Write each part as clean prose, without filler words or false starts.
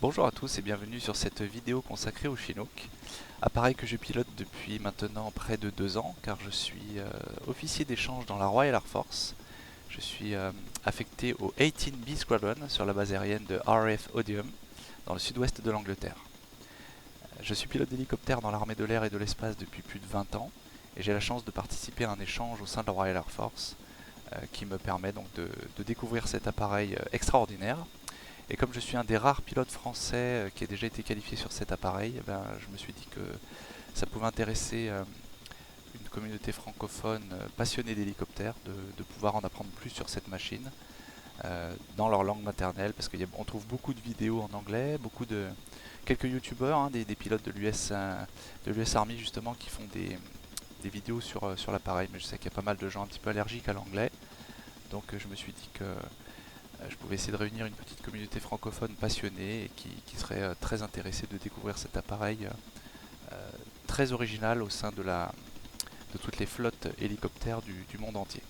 Bonjour à tous et bienvenue sur cette vidéo consacrée au Chinook, appareil que je pilote depuis maintenant près de 2 ans car je suis officier d'échange dans la Royal Air Force. Je suis affecté au 18B Squadron sur la base aérienne de RAF Odium dans le sud-ouest de l'Angleterre. Je suis pilote d'hélicoptère dans l'armée de l'air et de l'espace depuis plus de 20 ans et j'ai la chance de participer à un échange au sein de la Royal Air Force qui me permet donc de découvrir cet appareil extraordinaire. Et comme je suis un des rares pilotes français qui a déjà été qualifié sur cet appareil, je me suis dit que ça pouvait intéresser une communauté francophone passionnée d'hélicoptères de pouvoir en apprendre plus sur cette machine dans leur langue maternelle, parce qu'on trouve beaucoup de vidéos en anglais, quelques youtubeurs, des pilotes de l'US Army justement qui font des vidéos sur l'appareil, mais je sais qu'il y a pas mal de gens un petit peu allergiques à l'anglais, donc je me suis dit que je pouvais essayer de réunir une petite communauté francophone passionnée et qui serait très intéressée de découvrir cet appareil très original au sein de toutes les flottes hélicoptères du monde entier.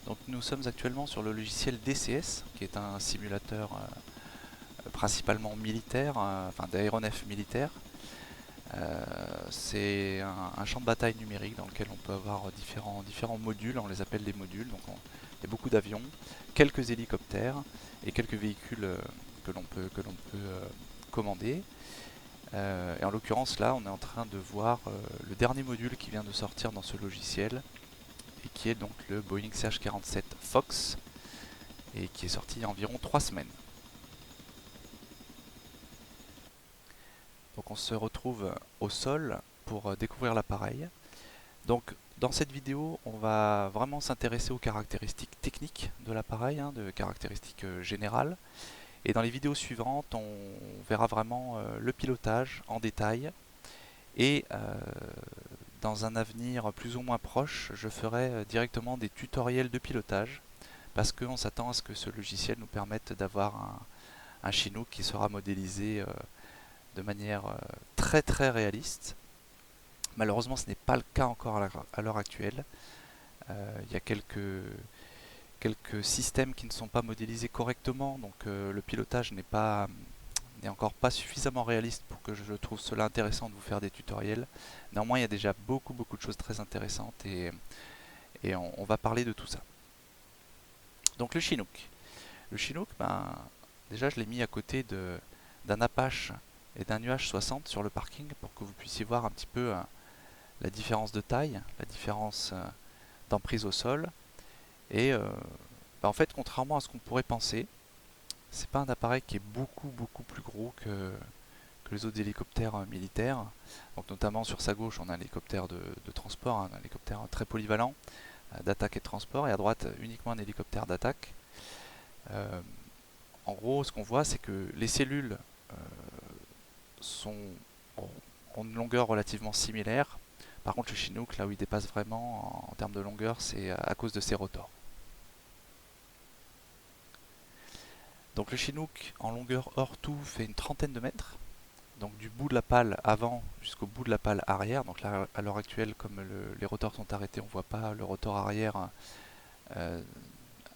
Donc nous sommes actuellement sur le logiciel DCS, qui est un simulateur principalement militaire, enfin d'aéronef militaire. C'est un champ de bataille numérique dans lequel on peut avoir différents modules, on les appelle des modules. Donc il y a beaucoup d'avions, quelques hélicoptères et quelques véhicules que l'on peut commander. Et en l'occurrence là, on est en train de voir le dernier module qui vient de sortir dans ce logiciel et qui est donc le Boeing CH-47 Fox et qui est sorti il y a environ 3 semaines. Donc on se retrouve au sol pour découvrir l'appareil. Donc dans cette vidéo, on va vraiment s'intéresser aux caractéristiques techniques de l'appareil, de caractéristiques générales. Et dans les vidéos suivantes, on verra vraiment le pilotage en détail. Et dans un avenir plus ou moins proche, je ferai directement des tutoriels de pilotage parce qu'on s'attend à ce que ce logiciel nous permette d'avoir un Chinook qui sera modélisé de manière très très réaliste. Malheureusement, ce n'est pas le cas encore à l'heure actuelle. Il y a quelques systèmes qui ne sont pas modélisés correctement, donc le pilotage n'est encore pas suffisamment réaliste pour que je trouve cela intéressant de vous faire des tutoriels. Néanmoins, il y a déjà beaucoup de choses très intéressantes et on va parler de tout ça. Donc le Chinook. Le Chinook, déjà je l'ai mis à côté d'un Apache et d'un UH-60 sur le parking pour que vous puissiez voir un petit peu la différence de taille, la différence d'emprise au sol. Et en fait, contrairement à ce qu'on pourrait penser, c'est pas un appareil qui est beaucoup plus gros que les autres hélicoptères militaires. Donc notamment sur sa gauche, on a un hélicoptère de transport, un hélicoptère très polyvalent d'attaque et de transport, et à droite uniquement un hélicoptère d'attaque. En gros, ce qu'on voit, c'est que les cellules sont ont une longueur relativement similaire. Par contre, le Chinook, là où il dépasse vraiment en termes de longueur, c'est à cause de ses rotors. Donc le Chinook en longueur hors tout fait une trentaine de mètres. Donc du bout de la pale avant jusqu'au bout de la pale arrière. Donc là, à l'heure actuelle, comme les rotors sont arrêtés, on ne voit pas le rotor arrière euh,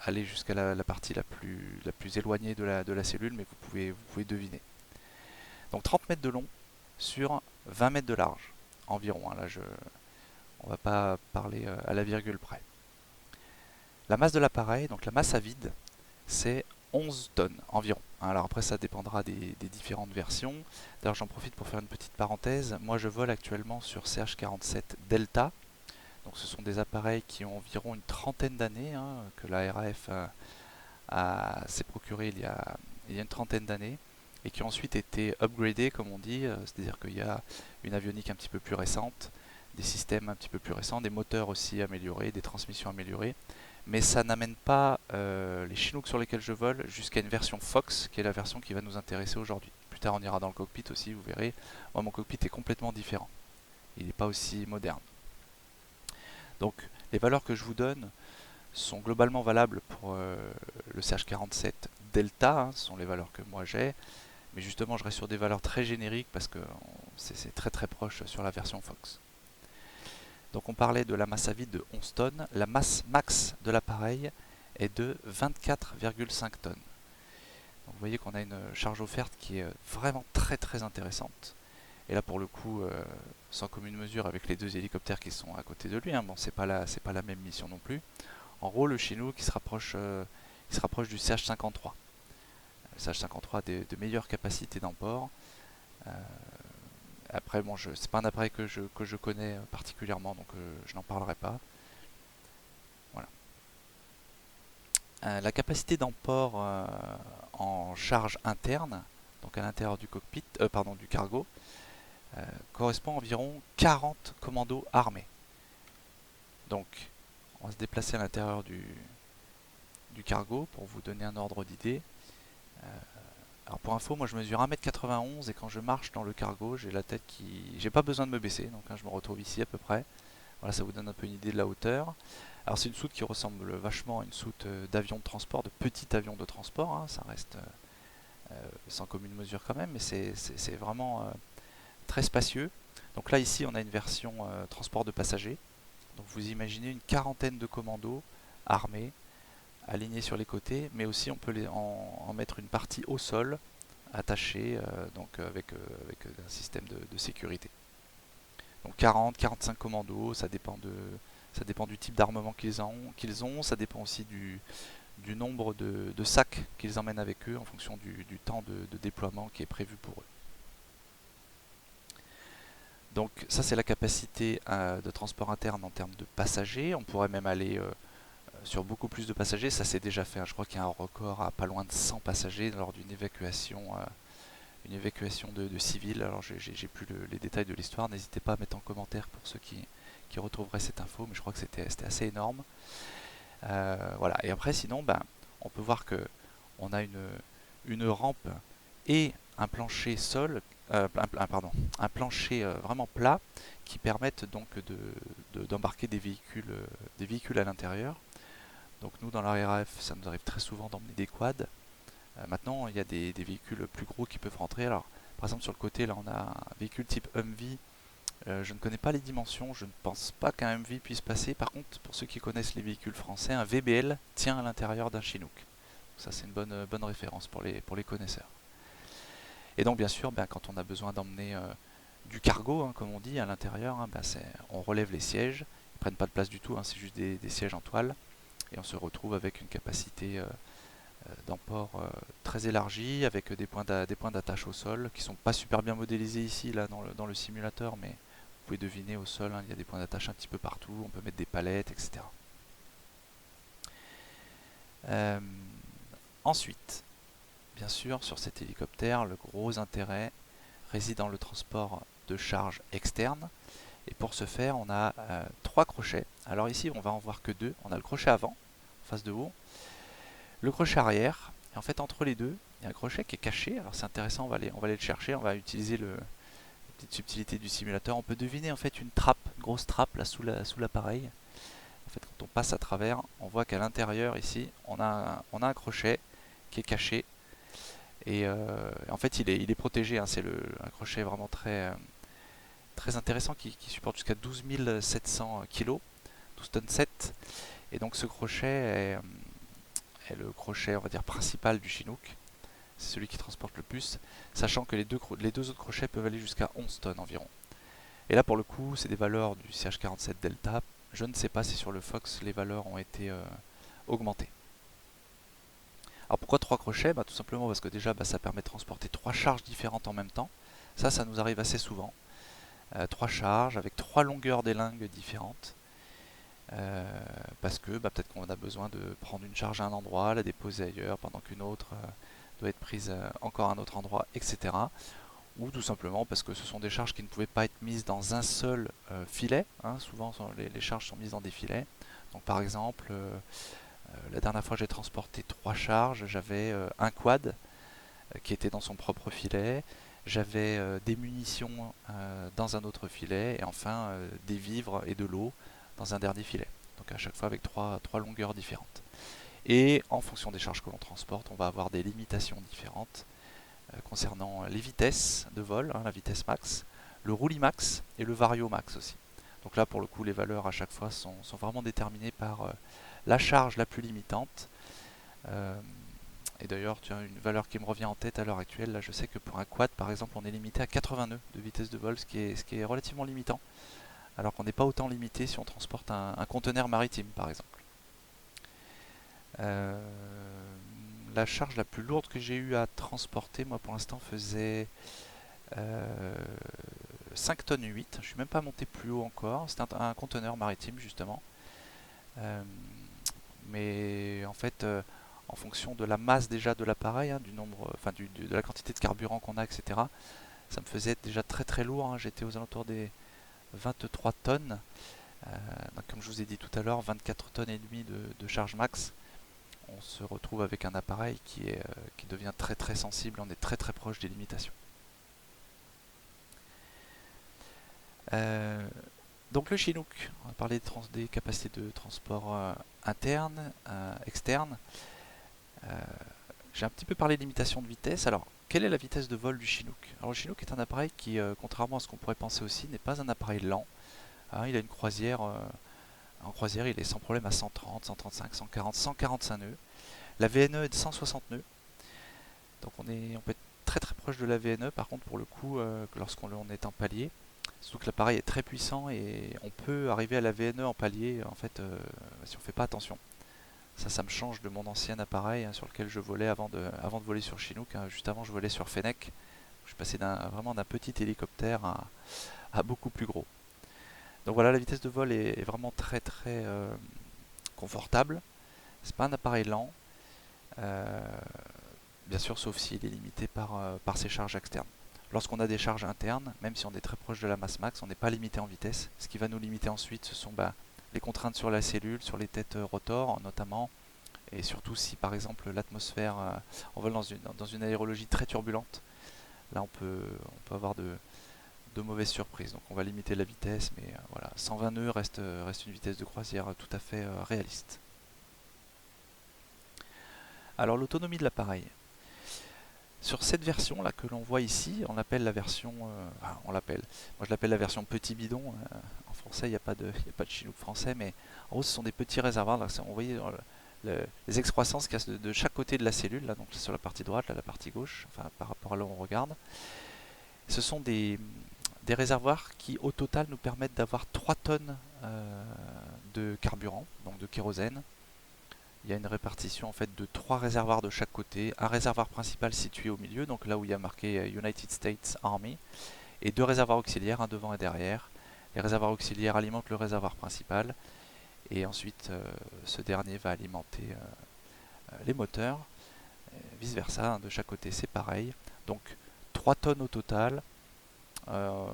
aller jusqu'à la partie la plus éloignée de la cellule, mais vous pouvez deviner. Donc 30 mètres de long sur 20 mètres de large environ. Là, on ne va pas parler à la virgule près. La masse de l'appareil, donc la masse à vide, c'est 11 tonnes environ. Alors après, ça dépendra des différentes versions. D'ailleurs, j'en profite pour faire une petite parenthèse. Moi, je vole actuellement sur CH-47 Delta. Donc ce sont des appareils qui ont environ une trentaine d'années, que la RAF s'est procuré il y a une trentaine d'années, et qui ont ensuite été upgradés, comme on dit, c'est-à-dire qu'il y a une avionique un petit peu plus récente, des systèmes un petit peu plus récents, des moteurs aussi améliorés, des transmissions améliorées, mais ça n'amène pas les Chinooks sur lesquels je vole jusqu'à une version Fox, qui est la version qui va nous intéresser aujourd'hui. Plus tard, on ira dans le cockpit aussi, vous verrez. Moi, mon cockpit est complètement différent. Il n'est pas aussi moderne. Donc, les valeurs que je vous donne sont globalement valables pour le CH-47 Delta, ce sont les valeurs que moi j'ai, mais justement je reste sur des valeurs très génériques parce que c'est très proche sur la version Fox. Donc on parlait de la masse à vide de 11 tonnes, la masse max de l'appareil est de 24,5 tonnes. Donc vous voyez qu'on a une charge offerte qui est vraiment très très intéressante. Et là pour le coup, sans commune mesure avec les deux hélicoptères qui sont à côté de lui, hein. Bon, c'est pas la même mission non plus. En gros, le Chinook il se rapproche du CH-53. Le CH-53 a de meilleures capacités d'emport. Euh, Après, bon, c'est pas un appareil que je connais particulièrement, donc je n'en parlerai pas. Voilà. La capacité d'emport en charge interne, donc à l'intérieur du cockpit, pardon, du cargo, correspond à environ 40 commandos armés. Donc, on va se déplacer à l'intérieur du cargo pour vous donner un ordre d'idée. Alors pour info, moi je mesure 1m91 et quand je marche dans le cargo, j'ai la tête qui... J'ai pas besoin de me baisser, donc je me retrouve ici à peu près. Voilà, ça vous donne un peu une idée de la hauteur. Alors c'est une soute qui ressemble vachement à une soute d'avion de transport, de petit avion de transport, hein. Ça reste sans commune mesure quand même, mais c'est vraiment très spacieux. Donc là ici on a une version transport de passagers. Donc vous imaginez une quarantaine de commandos armés, alignés sur les côtés, mais aussi on peut en mettre une partie au sol, attachée avec un système de sécurité. Donc 40-45 commandos, ça dépend du type d'armement qu'ils ont, ça dépend aussi du nombre de sacs qu'ils emmènent avec eux en fonction du temps de déploiement qui est prévu pour eux. Donc ça c'est la capacité de transport interne en termes de passagers. On pourrait même aller sur beaucoup plus de passagers, ça s'est déjà fait, hein. Je crois qu'il y a un record à pas loin de 100 passagers lors d'une évacuation, de civils. Alors j'ai plus les détails de l'histoire, n'hésitez pas à mettre en commentaire pour ceux qui retrouveraient cette info, mais je crois que c'était assez énorme. Voilà. Et après sinon, on peut voir que on a une rampe et un plancher sol, un plancher vraiment plat qui permettent donc d'embarquer des véhicules à l'intérieur. Donc nous dans la RAF, ça nous arrive très souvent d'emmener des quads. Maintenant, il y a des véhicules plus gros qui peuvent rentrer. Alors, par exemple, sur le côté, là, on a un véhicule type Humvee. Je ne connais pas les dimensions, je ne pense pas qu'un Humvee puisse passer. Par contre, pour ceux qui connaissent les véhicules français, un VBL tient à l'intérieur d'un Chinook. Ça, c'est une bonne référence pour les connaisseurs. Et donc, bien sûr, quand on a besoin d'emmener du cargo, hein, comme on dit, à l'intérieur, hein, on relève les sièges. Ils ne prennent pas de place du tout, hein, c'est juste des sièges en toile. Et on se retrouve avec une capacité d'emport très élargie, avec des points d'attache au sol qui sont pas super bien modélisés ici là dans le simulateur, mais vous pouvez deviner au sol, hein, il y a des points d'attache un petit peu partout, on peut mettre des palettes, etc. Euh, Ensuite, bien sûr, sur cet hélicoptère, le gros intérêt réside dans le transport de charge externe. Et pour ce faire, on a trois crochets. Alors ici, on va en voir que deux. On a le crochet avant, en face de haut, le crochet arrière, et en fait entre les deux, il y a un crochet qui est caché. Alors c'est intéressant, on va aller le chercher, on va utiliser la petite subtilité du simulateur. On peut deviner en fait une grosse trappe là sous l'appareil. En fait, quand on passe à travers, on voit qu'à l'intérieur ici, on a un crochet qui est caché. Et en fait, il est protégé, hein. C'est un crochet vraiment très intéressant qui supporte jusqu'à 12 700 kg, 12 tonnes 7. Et donc ce crochet est le crochet, on va dire, principal du Chinook. C'est celui qui transporte le plus, sachant que les deux autres crochets peuvent aller jusqu'à 11 tonnes environ. Et là, pour le coup, c'est des valeurs du CH-47 Delta. Je ne sais pas si sur le Fox, les valeurs ont été augmentées. Alors pourquoi trois crochets? Tout simplement parce que déjà, ça permet de transporter trois charges différentes en même temps. Ça nous arrive assez souvent. Trois charges avec trois longueurs d'élingues différentes. Parce que peut-être qu'on a besoin de prendre une charge à un endroit, la déposer ailleurs, pendant qu'une autre doit être prise encore à un autre endroit, etc. Ou tout simplement parce que ce sont des charges qui ne pouvaient pas être mises dans un seul filet, hein. Souvent les charges sont mises dans des filets. Donc par exemple, la dernière fois j'ai transporté trois charges, j'avais un quad qui était dans son propre filet, j'avais des munitions dans un autre filet, et enfin des vivres et de l'eau dans un dernier filet. Donc à chaque fois avec trois longueurs différentes. Et en fonction des charges que l'on transporte, on va avoir des limitations différentes concernant les vitesses de vol, hein, la vitesse max, le roulis max et le vario max aussi. Donc là pour le coup les valeurs à chaque fois sont vraiment déterminées par la charge la plus limitante. Et d'ailleurs, tu as une valeur qui me revient en tête à l'heure actuelle. Là, je sais que pour un quad, par exemple, on est limité à 80 nœuds de vitesse de vol, ce qui est relativement limitant. Alors qu'on n'est pas autant limité si on transporte un conteneur maritime, par exemple. Euh, la charge la plus lourde que j'ai eu à transporter, moi, pour l'instant, faisait 5 tonnes 8. Je suis même pas monté plus haut encore. C'est un conteneur maritime, justement. Euh, mais en fait, en fonction de la masse déjà de l'appareil, hein, du nombre, enfin de la quantité de carburant qu'on a, etc., ça me faisait déjà très très lourd, hein. J'étais aux alentours des 23 tonnes. Donc comme je vous ai dit tout à l'heure, 24 tonnes et demie de charge max. On se retrouve avec un appareil qui devient très très sensible. On est très très proche des limitations. Euh, donc le Chinook, on a parlé des capacités de transport interne, externe. Euh, j'ai un petit peu parlé de limitation de vitesse. Alors, quelle est la vitesse de vol du Chinook? Alors, le Chinook est un appareil qui, contrairement à ce qu'on pourrait penser aussi, n'est pas un appareil lent. Hein, il a une croisière, en croisière, il est sans problème à 130, 135, 140, 145 nœuds. La VNE est de 160 nœuds. Donc, on peut être très très proche de la VNE. Par contre, pour le coup, lorsqu'on est en palier, surtout que l'appareil est très puissant et on peut arriver à la VNE en palier, en fait, si on ne fait pas attention. Ça me change de mon ancien appareil, hein, sur lequel je volais avant de voler sur Chinook, hein. Juste avant, je volais sur Fennec. Je suis passé vraiment d'un petit hélicoptère à beaucoup plus gros. Donc voilà, la vitesse de vol est vraiment très très confortable. C'est pas un appareil lent, euh, bien sûr, sauf s'il est limité par ses charges externes. Lorsqu'on a des charges internes, même si on est très proche de la masse max, on n'est pas limité en vitesse. Ce qui va nous limiter ensuite, ce sont les contraintes sur la cellule, sur les têtes rotor notamment, et surtout si par exemple l'atmosphère, on vole dans une aérologie très turbulente, là on peut avoir de mauvaises surprises. Donc on va limiter la vitesse, mais voilà, 120 nœuds reste une vitesse de croisière tout à fait réaliste. Alors l'autonomie de l'appareil. Sur cette version là que l'on voit ici, on l'appelle la version, moi je l'appelle la version petit bidon. En français, il n'y a pas de Chinook français, mais en gros ce sont des petits réservoirs. Là, on voyait les excroissances qu'il y a de chaque côté de la cellule, là, donc sur la partie droite, là, la partie gauche, enfin par rapport à là où on regarde. Ce sont des réservoirs qui au total nous permettent d'avoir 3 tonnes de carburant, donc de kérosène. Il y a une répartition en fait de 3 réservoirs de chaque côté, un réservoir principal situé au milieu, donc là où il y a marqué United States Army, et 2 réservoirs auxiliaires, un devant et derrière. Les réservoirs auxiliaires alimentent le réservoir principal, et ensuite ce dernier va alimenter les moteurs, vice versa, hein, de chaque côté c'est pareil. Donc 3 tonnes au total. Euh,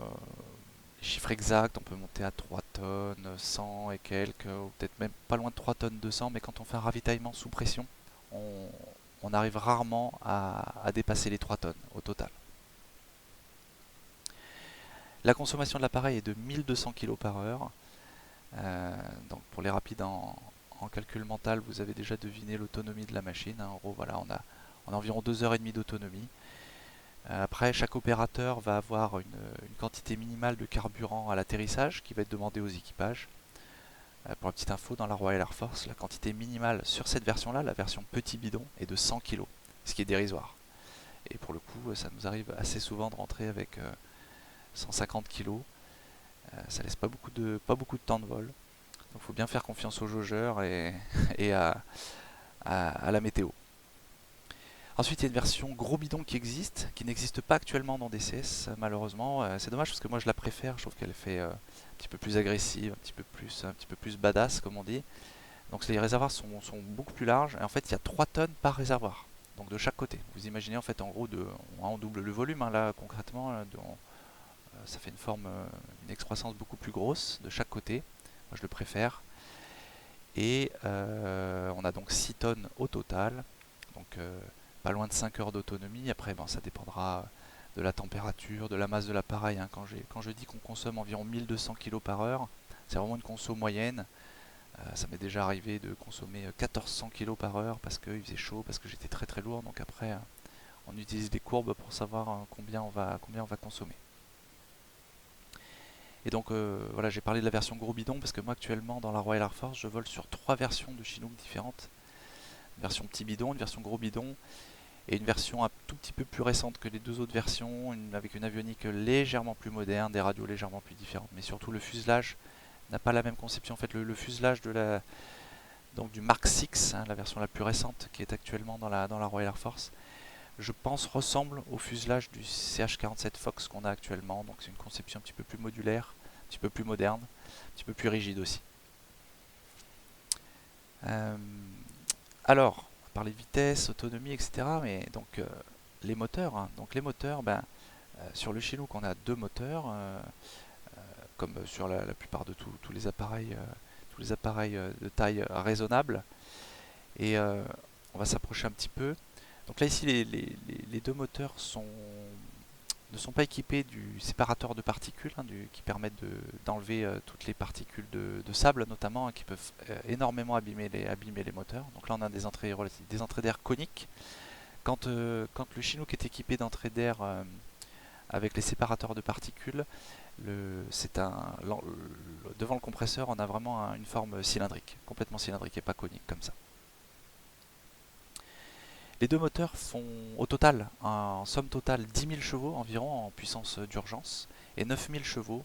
les chiffres exacts, on peut monter à 3 tonnes, 100 et quelques, ou peut-être même pas loin de 3 tonnes 200, mais quand on fait un ravitaillement sous pression, on, on arrive rarement à dépasser les 3 tonnes au total. La consommation de l'appareil est de 1200 kg par heure. Donc pour les rapides en calcul mental, vous avez déjà deviné l'autonomie de la machine, hein. En gros, voilà, on a environ 2 h 30 d'autonomie. Après, chaque opérateur va avoir une quantité minimale de carburant à l'atterrissage qui va être demandée aux équipages. Pour la petite info, dans la Royal Air Force, la quantité minimale sur cette version-là, la version petit bidon, est de 100 kg, ce qui est dérisoire. Et pour le coup, ça nous arrive assez souvent de rentrer avec 150 kg. Ça laisse pas beaucoup de temps de vol. Donc il faut bien faire confiance aux jaugeurs et à la météo. Ensuite, il y a une version gros bidon qui n'existe pas actuellement dans DCS, malheureusement. C'est dommage parce que moi je la préfère, je trouve qu'elle fait un petit peu plus agressive, un petit peu plus badass, comme on dit. Donc les réservoirs sont beaucoup plus larges, et en fait il y a 3 tonnes par réservoir, donc de chaque côté. Vous imaginez en fait en gros, on double le volume, hein, là concrètement, ça fait une excroissance beaucoup plus grosse de chaque côté. Moi je le préfère. Et on a donc 6 tonnes au total. Donc pas loin de 5 heures d'autonomie. Après, bon, ça dépendra de la température, de la masse de l'appareil, hein. Quand je dis qu'on consomme environ 1200 kg par heure, c'est vraiment une conso moyenne. Ça m'est déjà arrivé de consommer 1400 kg par heure parce qu'il faisait chaud, parce que j'étais très très lourd. Donc après, on utilise des courbes pour savoir combien on va consommer. Et donc voilà, j'ai parlé de la version gros bidon parce que moi actuellement dans la Royal Air Force, je vole sur 3 versions de Chinook différentes. Une version petit bidon, une version gros bidon, et une version un tout petit peu plus récente que les deux autres versions, avec une avionique légèrement plus moderne, des radios légèrement plus différentes. Mais surtout le fuselage n'a pas la même conception. En fait, le fuselage donc du Mark VI, hein, la version la plus récente qui est actuellement dans la Royal Air Force, je pense ressemble au fuselage du CH-47 Fox qu'on a actuellement. Donc c'est une conception un petit peu plus modulaire, un petit peu plus moderne, un petit peu plus rigide aussi. Euh, alors, on va parler de vitesse, autonomie, etc. Mais donc les moteurs, hein. Donc les moteurs, sur le Chinook on a deux moteurs, comme sur la plupart de tous les appareils de taille raisonnable. Et on va s'approcher un petit peu. Donc là ici les deux moteurs ne sont pas équipés du séparateur de particules, hein, qui permettent d'enlever toutes les particules de sable notamment, hein, qui peuvent énormément abîmer les moteurs. Donc là on a des entrées d'air coniques. Quand le Chinook est équipé d'entrées d'air avec les séparateurs de particules, devant le compresseur on a vraiment une forme cylindrique, complètement cylindrique et pas conique comme ça. Les deux moteurs font au total, en somme totale, 10 000 chevaux environ en puissance d'urgence et 9 000 chevaux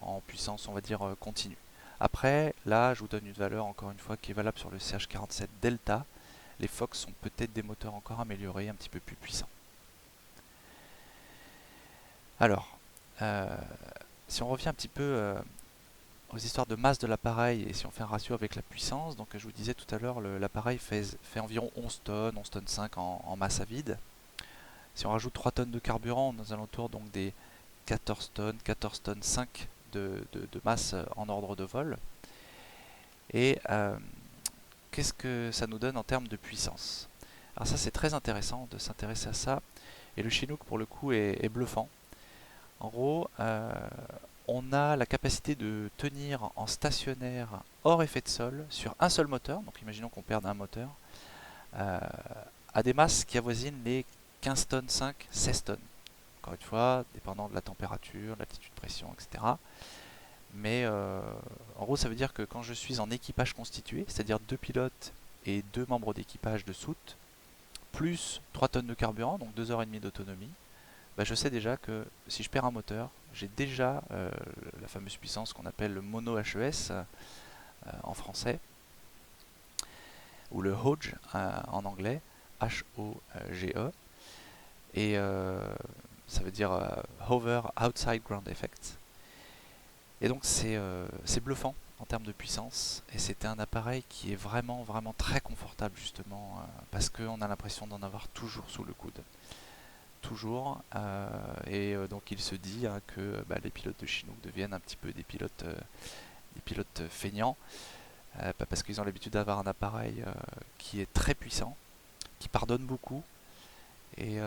en puissance, on va dire, continue. Après, là, je vous donne une valeur, encore une fois, qui est valable sur le CH-47 Delta. Les Fox sont peut-être des moteurs encore améliorés, un petit peu plus puissants. Alors, si on revient un petit peu aux histoires de masse de l'appareil et si on fait un ratio avec la puissance, donc je vous disais tout à l'heure, l'appareil fait environ 11 tonnes, 11 tonnes 5 en masse à vide. Si on rajoute 3 tonnes de carburant, on est aux alentours donc des 14 tonnes 5 de masse en ordre de vol. Et qu'est-ce que ça nous donne en termes de puissance? Alors ça c'est très intéressant de s'intéresser à ça, et le Chinook pour le coup est bluffant. En gros, on a la capacité de tenir en stationnaire hors effet de sol sur un seul moteur, donc imaginons qu'on perde un moteur, à des masses qui avoisinent les 15 tonnes 5, 16 tonnes. Encore une fois, dépendant de la température, l'altitude de pression, etc. Mais en gros, ça veut dire que quand je suis en équipage constitué, c'est-à-dire deux pilotes et deux membres d'équipage de soute, plus 3 tonnes de carburant, donc 2 h 30 d'autonomie, je sais déjà que si je perds un moteur, j'ai déjà la fameuse puissance qu'on appelle le mono HES en français, ou le HOGE en anglais, H-O-G-E, et ça veut dire Hover Outside Ground Effect. Et donc c'est bluffant en termes de puissance, et c'était un appareil qui est vraiment vraiment très confortable justement, parce qu'on a l'impression d'en avoir toujours sous le coude. Toujours, et donc il se dit que les pilotes de Chinook deviennent un petit peu des pilotes feignants, parce qu'ils ont l'habitude d'avoir un appareil qui est très puissant, qui pardonne beaucoup, et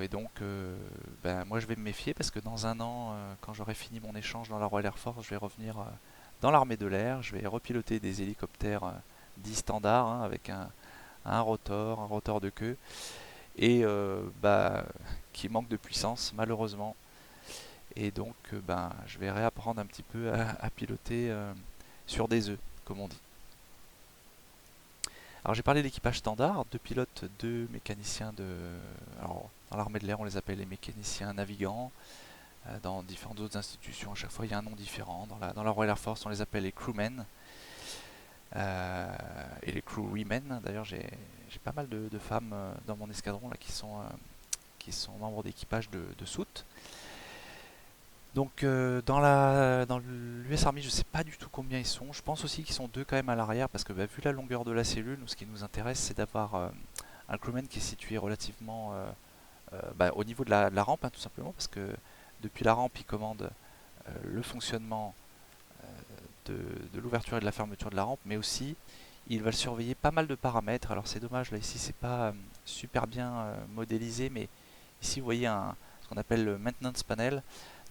donc moi je vais me méfier parce que dans un an, quand j'aurai fini mon échange dans la Royal Air Force, je vais revenir dans l'armée de l'air, je vais repiloter des hélicoptères dits standards, hein, avec un rotor de queue, et qui manque de puissance malheureusement, et donc je vais réapprendre un petit peu à piloter sur des œufs comme on dit. Alors j'ai parlé d'équipage standard, deux pilotes, deux mécaniciens alors dans l'armée de l'air on les appelle les mécaniciens navigants, dans différentes autres institutions à chaque fois il y a un nom différent, dans la Royal Air Force on les appelle les crewmen, et les crewwomen. D'ailleurs j'ai pas mal de femmes dans mon escadron là, qui sont membres d'équipage de soute. Donc dans l'US Army, je sais pas du tout combien ils sont. Je pense aussi qu'ils sont deux quand même à l'arrière parce que vu la longueur de la cellule, ce qui nous intéresse c'est d'avoir un crewman qui est situé relativement au niveau de la rampe, hein, tout simplement, parce que depuis la rampe il commande le fonctionnement de l'ouverture et de la fermeture de la rampe, mais aussi il va surveiller pas mal de paramètres. Alors c'est dommage, là ici c'est pas super bien modélisé, mais ici vous voyez ce qu'on appelle le maintenance panel.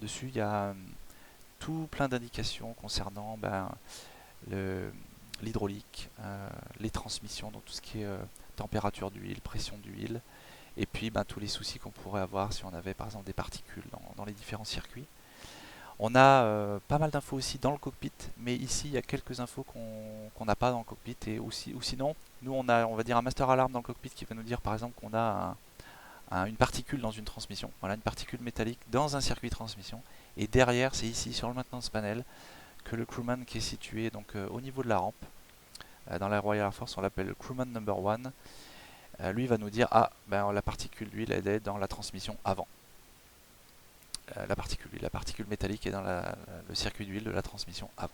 Dessus il y a tout plein d'indications concernant l'hydraulique, les transmissions, donc tout ce qui est température d'huile, pression d'huile, et puis tous les soucis qu'on pourrait avoir si on avait par exemple des particules dans les différents circuits. On a pas mal d'infos aussi dans le cockpit, mais ici il y a quelques infos qu'on n'a pas dans le cockpit, et aussi, ou sinon, nous on a, on va dire, un master alarm dans le cockpit qui va nous dire par exemple qu'on a une particule dans une transmission, voilà, une particule métallique dans un circuit de transmission, et derrière c'est ici sur le maintenance panel que le crewman qui est situé donc au niveau de la rampe, dans la Royal Air Force on l'appelle crewman number one, lui va nous dire ah ben la particule d'huile elle est dans la transmission avant. La particule métallique est dans le circuit d'huile de la transmission avant.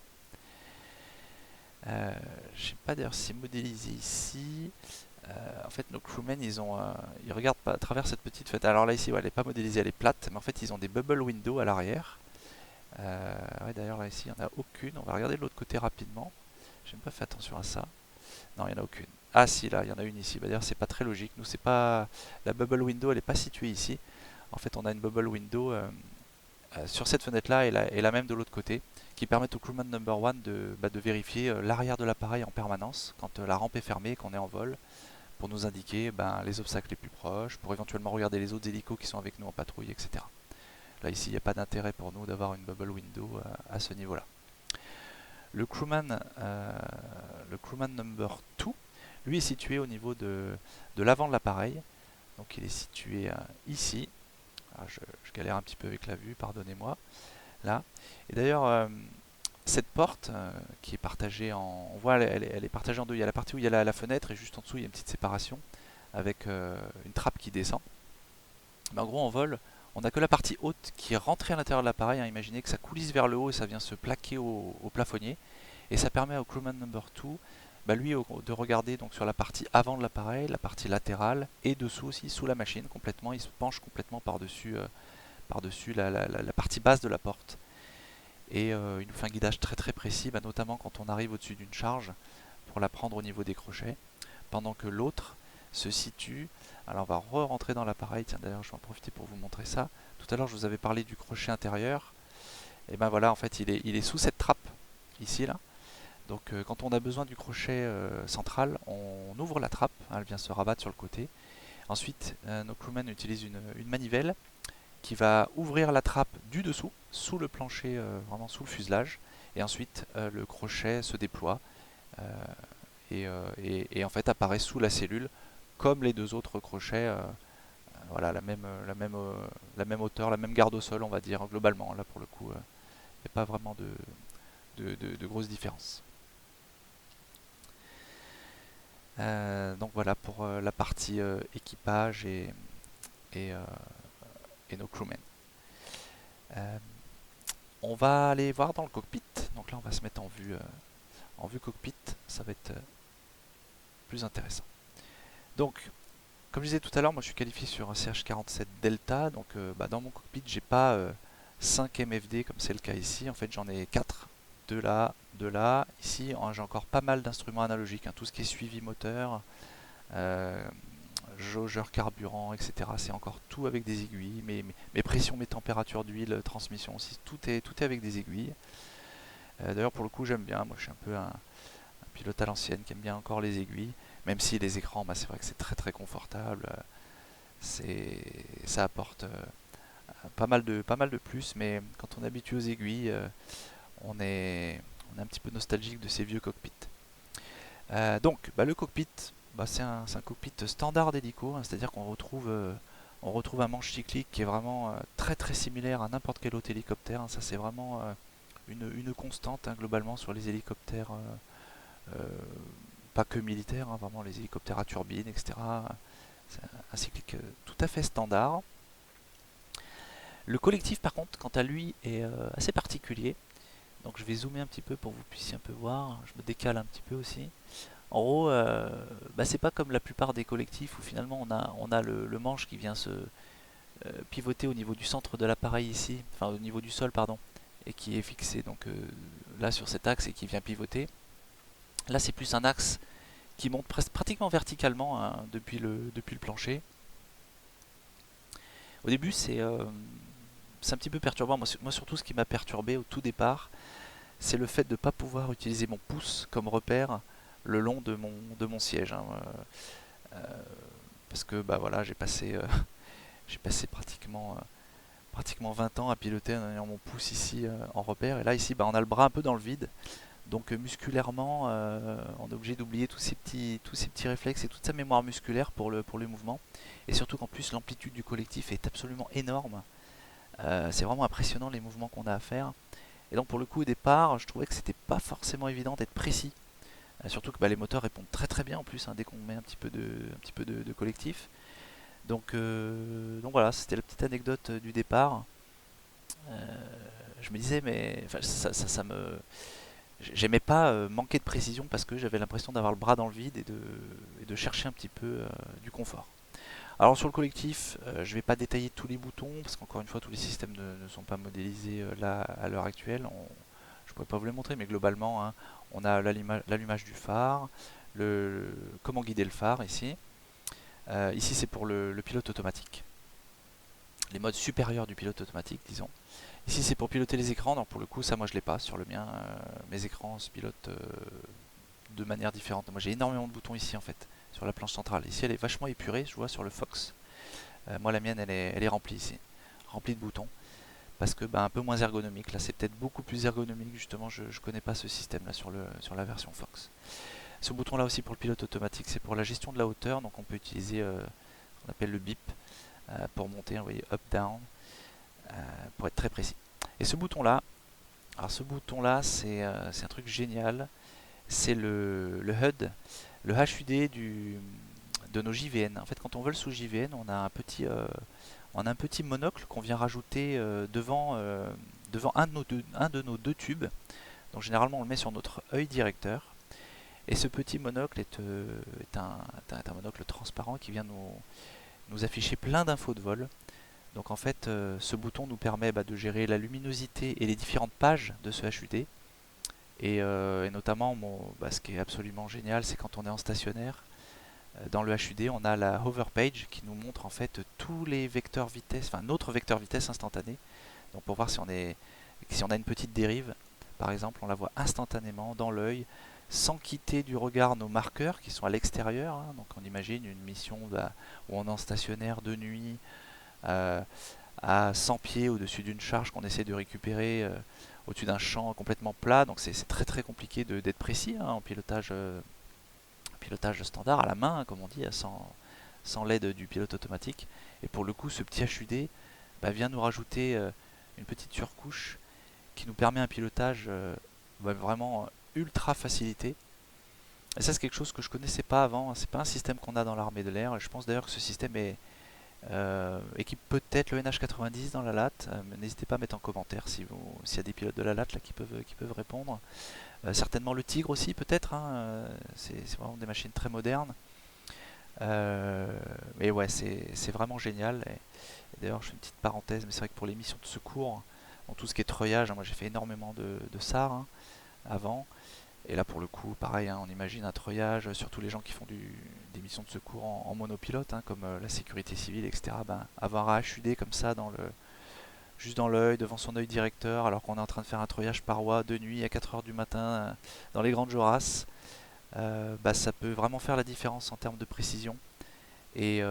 Je sais pas d'ailleurs si c'est modélisé ici. En fait, nos crewmen, ils regardent pas à travers cette petite fenêtre. Alors là, ici, ouais, elle n'est pas modélisée, elle est plate, mais en fait, ils ont des bubble windows à l'arrière. Ouais, d'ailleurs, là, ici, il n'y en a aucune. On va regarder de l'autre côté rapidement. J'ai même pas fait attention à ça. Non, il n'y en a aucune. Ah, si, là, il y en a une ici. Bah, d'ailleurs, c'est pas très logique. Nous, c'est pas. La bubble window, elle n'est pas située ici. En fait, on a une bubble window sur cette fenêtre-là et la même de l'autre côté, qui permettent au crewman number one de vérifier l'arrière de l'appareil en permanence quand la rampe est fermée, qu'on est en vol, pour nous indiquer les obstacles les plus proches, pour éventuellement regarder les autres hélicos qui sont avec nous en patrouille, etc. Là, ici, il n'y a pas d'intérêt pour nous d'avoir une bubble window à ce niveau-là. Le crewman number 2, lui est situé au niveau de l'avant de l'appareil. Donc il est situé ici. Ah, je galère un petit peu avec la vue, pardonnez-moi. Là. Et d'ailleurs, cette porte qui est partagée en... On voit, elle est partagée en deux. Il y a la partie où il y a la fenêtre et juste en dessous, il y a une petite séparation avec une trappe qui descend. Mais en gros, en vol, on n'a que la partie haute qui est rentrée à l'intérieur de l'appareil. Hein. Imaginez que ça coulisse vers le haut et ça vient se plaquer au plafonnier. Et ça permet au crewman number 2, lui, de regarder donc sur la partie avant de l'appareil, la partie latérale et dessous aussi, sous la machine complètement. Il se penche complètement par-dessus la partie basse de la porte. Et il nous fait un guidage très très précis, notamment quand on arrive au-dessus d'une charge, pour la prendre au niveau des crochets, pendant que l'autre se situe. Alors on va re-rentrer dans l'appareil, tiens d'ailleurs je vais en profiter pour vous montrer ça. Tout à l'heure je vous avais parlé du crochet intérieur, et ben voilà en fait il est sous cette trappe, ici là. Donc quand on a besoin du crochet central, on ouvre la trappe, hein, elle vient se rabattre sur le côté. Ensuite nos crewmen utilisent une manivelle qui va ouvrir la trappe du dessous, sous le plancher, vraiment sous le fuselage. Et ensuite, le crochet se déploie et en fait apparaît sous la cellule, comme les deux autres crochets. Voilà, la même hauteur, la même garde au sol, on va dire, globalement. Là, pour le coup, il n'y a pas vraiment de grosses différences. Donc voilà pour la partie équipage et, euh, et nos crewmen. Euh, On va aller voir dans le cockpit. Donc là, on va se mettre en vue cockpit. Ça va être plus intéressant. Donc, comme je disais tout à l'heure, moi je suis qualifié sur un CH47 Delta. Donc, dans mon cockpit, j'ai pas 5 MFD comme c'est le cas ici. En fait, j'en ai 4. Deux là, deux là. Ici, j'ai encore pas mal d'instruments analogiques. Hein, tout ce qui est suivi moteur, euh, jaugeur carburant, etc. C'est encore tout avec des aiguilles. Mes pressions, mes températures d'huile, transmission aussi, tout est avec des aiguilles. D'ailleurs, pour le coup, j'aime bien. Moi, je suis un peu un pilote à l'ancienne qui aime bien encore les aiguilles. Même si les écrans, c'est vrai que c'est très très confortable. Ça apporte pas mal de plus. Mais quand on est habitué aux aiguilles, on est un petit peu nostalgique de ces vieux cockpits. Donc, le cockpit, c'est un cockpit standard d'hélico. Hein, c'est-à-dire on retrouve un manche cyclique qui est vraiment très très similaire à n'importe quel autre hélicoptère. Hein. Ça, c'est vraiment une constante hein, globalement sur les hélicoptères, euh, pas que militaires, hein, vraiment les hélicoptères à turbine, etc. C'est un cyclique tout à fait standard. Le collectif, par contre, quant à lui, est assez particulier. Donc je vais zoomer un petit peu pour que vous puissiez un peu voir. Je me décale un petit peu aussi. En gros, c'est pas comme la plupart des collectifs où finalement on a le manche qui vient se pivoter au niveau du centre de l'appareil ici, enfin au niveau du sol, pardon, et qui est fixé donc là sur cet axe et qui vient pivoter. Là, c'est plus un axe qui monte pratiquement verticalement hein, depuis le plancher. Au début, c'est un petit peu perturbant. Moi, surtout, ce qui m'a perturbé au tout départ, c'est le fait de ne pas pouvoir utiliser mon pouce comme repère le long de mon siège. Hein, parce que voilà, j'ai passé pratiquement pratiquement 20 ans à piloter en ayant mon pouce ici en repère. Et là, ici, bah, on a le bras un peu dans le vide. Donc musculairement, on est obligé d'oublier tous ces petits réflexes et toute sa mémoire musculaire pour le mouvement. Et surtout qu'en plus, l'amplitude du collectif est absolument énorme. C'est vraiment impressionnant les mouvements qu'on a à faire. Et donc pour le coup, au départ, je trouvais que c'était pas forcément évident d'être précis. Surtout que bah, les moteurs répondent très très bien en plus hein, dès qu'on met un petit peu de collectif. Donc voilà, c'était la petite anecdote du départ. Je me disais, mais enfin, ça me. J'aimais pas manquer de précision parce que j'avais l'impression d'avoir le bras dans le vide et de chercher un petit peu du confort. Alors sur le collectif, je vais pas détailler tous les boutons parce qu'encore une fois, tous les systèmes ne sont pas modélisés là à l'heure actuelle. Je pourrais pas vous les montrer, mais globalement, hein, on a l'allumage du phare, comment guider le phare ici. Ici, c'est pour le pilote automatique, les modes supérieurs du pilote automatique, disons. Ici, c'est pour piloter les écrans. Donc pour le coup, ça, moi, je l'ai pas sur le mien. Mes écrans se pilotent de manière différente. Moi, j'ai énormément de boutons ici, en fait, sur la planche centrale. Ici, elle est vachement épurée, je vois, sur le Fox. Moi, la mienne, elle est remplie ici, remplie de boutons, parce que bah, un peu moins ergonomique. Là, c'est peut-être beaucoup plus ergonomique. Justement, je connais pas ce système-là sur la version Fox. Ce bouton-là aussi pour le pilote automatique, c'est pour la gestion de la hauteur. Donc, on peut utiliser ce qu'on appelle le bip pour monter, vous voyez, up-down, pour être très précis. Et ce bouton-là, c'est un truc génial. C'est le HUD, le HUD de nos JVN. En fait, quand on vole sous JVN, on a un petit monocle qu'on vient rajouter devant un de nos deux tubes. Donc généralement, on le met sur notre œil directeur. Et ce petit monocle est un monocle transparent qui vient nous afficher plein d'infos de vol. Donc en fait, ce bouton nous permet bah, de gérer la luminosité et les différentes pages de ce HUD. Et notamment, bah, ce qui est absolument génial, c'est quand on est en stationnaire, dans le HUD, on a la hover page qui nous montre en fait tous les vecteurs vitesse, enfin notre vecteur vitesse instantané. Donc pour voir si on a une petite dérive, par exemple, on la voit instantanément dans l'œil, sans quitter du regard nos marqueurs qui sont à l'extérieur. Hein. Donc on imagine une mission bah, où on est en stationnaire de nuit, euh, à 100 pieds au-dessus d'une charge qu'on essaie de récupérer au-dessus d'un champ complètement plat. Donc c'est très très compliqué d'être précis hein, en pilotage standard, à la main, hein, comme on dit, sans l'aide du pilote automatique. Et pour le coup, ce petit HUD bah, vient nous rajouter une petite surcouche qui nous permet un pilotage bah, vraiment ultra facilité. Et ça, c'est quelque chose que je connaissais pas avant. C'est pas un système qu'on a dans l'armée de l'air. Je pense d'ailleurs que ce système équipe peut-être le NH90 dans la latte. N'hésitez pas à mettre en commentaire s'il y a des pilotes de la latte là, qui peuvent répondre. Certainement le Tigre aussi peut-être. Hein, c'est vraiment des machines très modernes. Mais ouais, c'est vraiment génial. Et d'ailleurs, je fais une petite parenthèse, mais c'est vrai que pour les missions de secours, dans tout ce qui est treuillage, hein, moi j'ai fait énormément de SAR hein, avant. Et là, pour le coup, pareil, hein, on imagine un treuillage, surtout les gens qui font des missions de secours en monopilote, hein, comme la sécurité civile, etc. Ben, avoir un HUD comme ça, juste dans l'œil, devant son œil directeur, alors qu'on est en train de faire un treuillage paroi de nuit à 4 heures du matin dans les grandes jorasses, bah, ça peut vraiment faire la différence en termes de précision. Et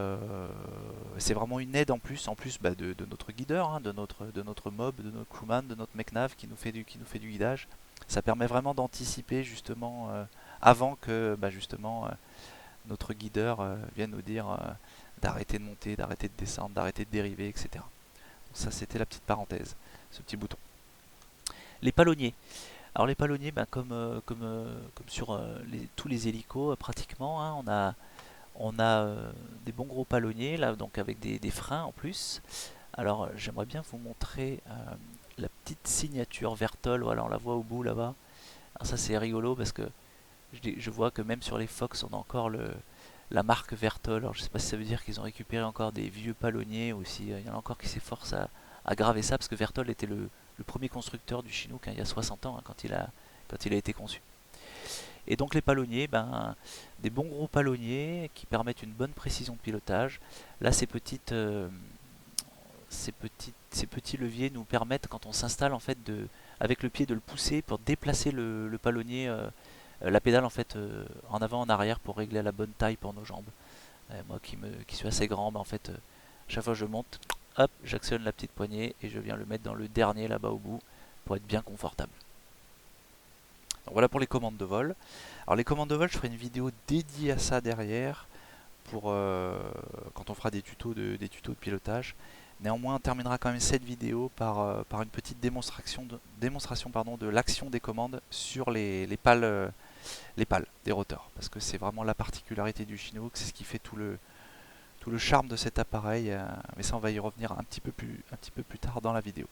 c'est vraiment une aide en plus bah, de notre guideur, hein, de notre mob, de notre crewman, de notre mecnav qui nous fait du guidage. Ça permet vraiment d'anticiper justement avant que bah, justement notre guideur vienne nous dire d'arrêter de monter, d'arrêter de descendre, d'arrêter de dériver, etc. Donc ça c'était la petite parenthèse, ce petit bouton. Les palonniers. Alors les palonniers, ben, comme sur tous les hélicos pratiquement, hein, on a des bons gros palonniers là, donc avec des freins en plus. Alors j'aimerais bien vous montrer la petite signature Vertol, voilà on la voit au bout là-bas. Alors ça c'est rigolo parce que je vois que même sur les Fox on a encore la marque Vertol. Alors je sais pas si ça veut dire qu'ils ont récupéré encore des vieux palonniers ou s'il y en a encore qui s'efforcent à graver ça parce que Vertol était le premier constructeur du Chinook hein, il y a 60 ans hein, quand il a été conçu. Et donc les palonniers, ben, des bons gros palonniers qui permettent une bonne précision de pilotage. Là, ces petits leviers nous permettent, quand on s'installe, en fait, avec le pied, de le pousser pour déplacer le palonnier, la pédale en fait, en avant, en arrière pour régler à la bonne taille pour nos jambes. Moi qui suis assez grand, ben, en fait, chaque fois que je monte, hop, j'actionne la petite poignée et je viens le mettre dans le dernier là-bas au bout pour être bien confortable. Donc voilà pour les commandes de vol. Alors les commandes de vol, je ferai une vidéo dédiée à ça derrière pour quand on fera des tutos des tutos de pilotage. Néanmoins, on terminera quand même cette vidéo par une petite démonstration de l'action des commandes sur les pales des rotors. Parce que c'est vraiment la particularité du Chinook, c'est ce qui fait tout le charme de cet appareil. Mais ça, on va y revenir un petit peu plus tard dans la vidéo.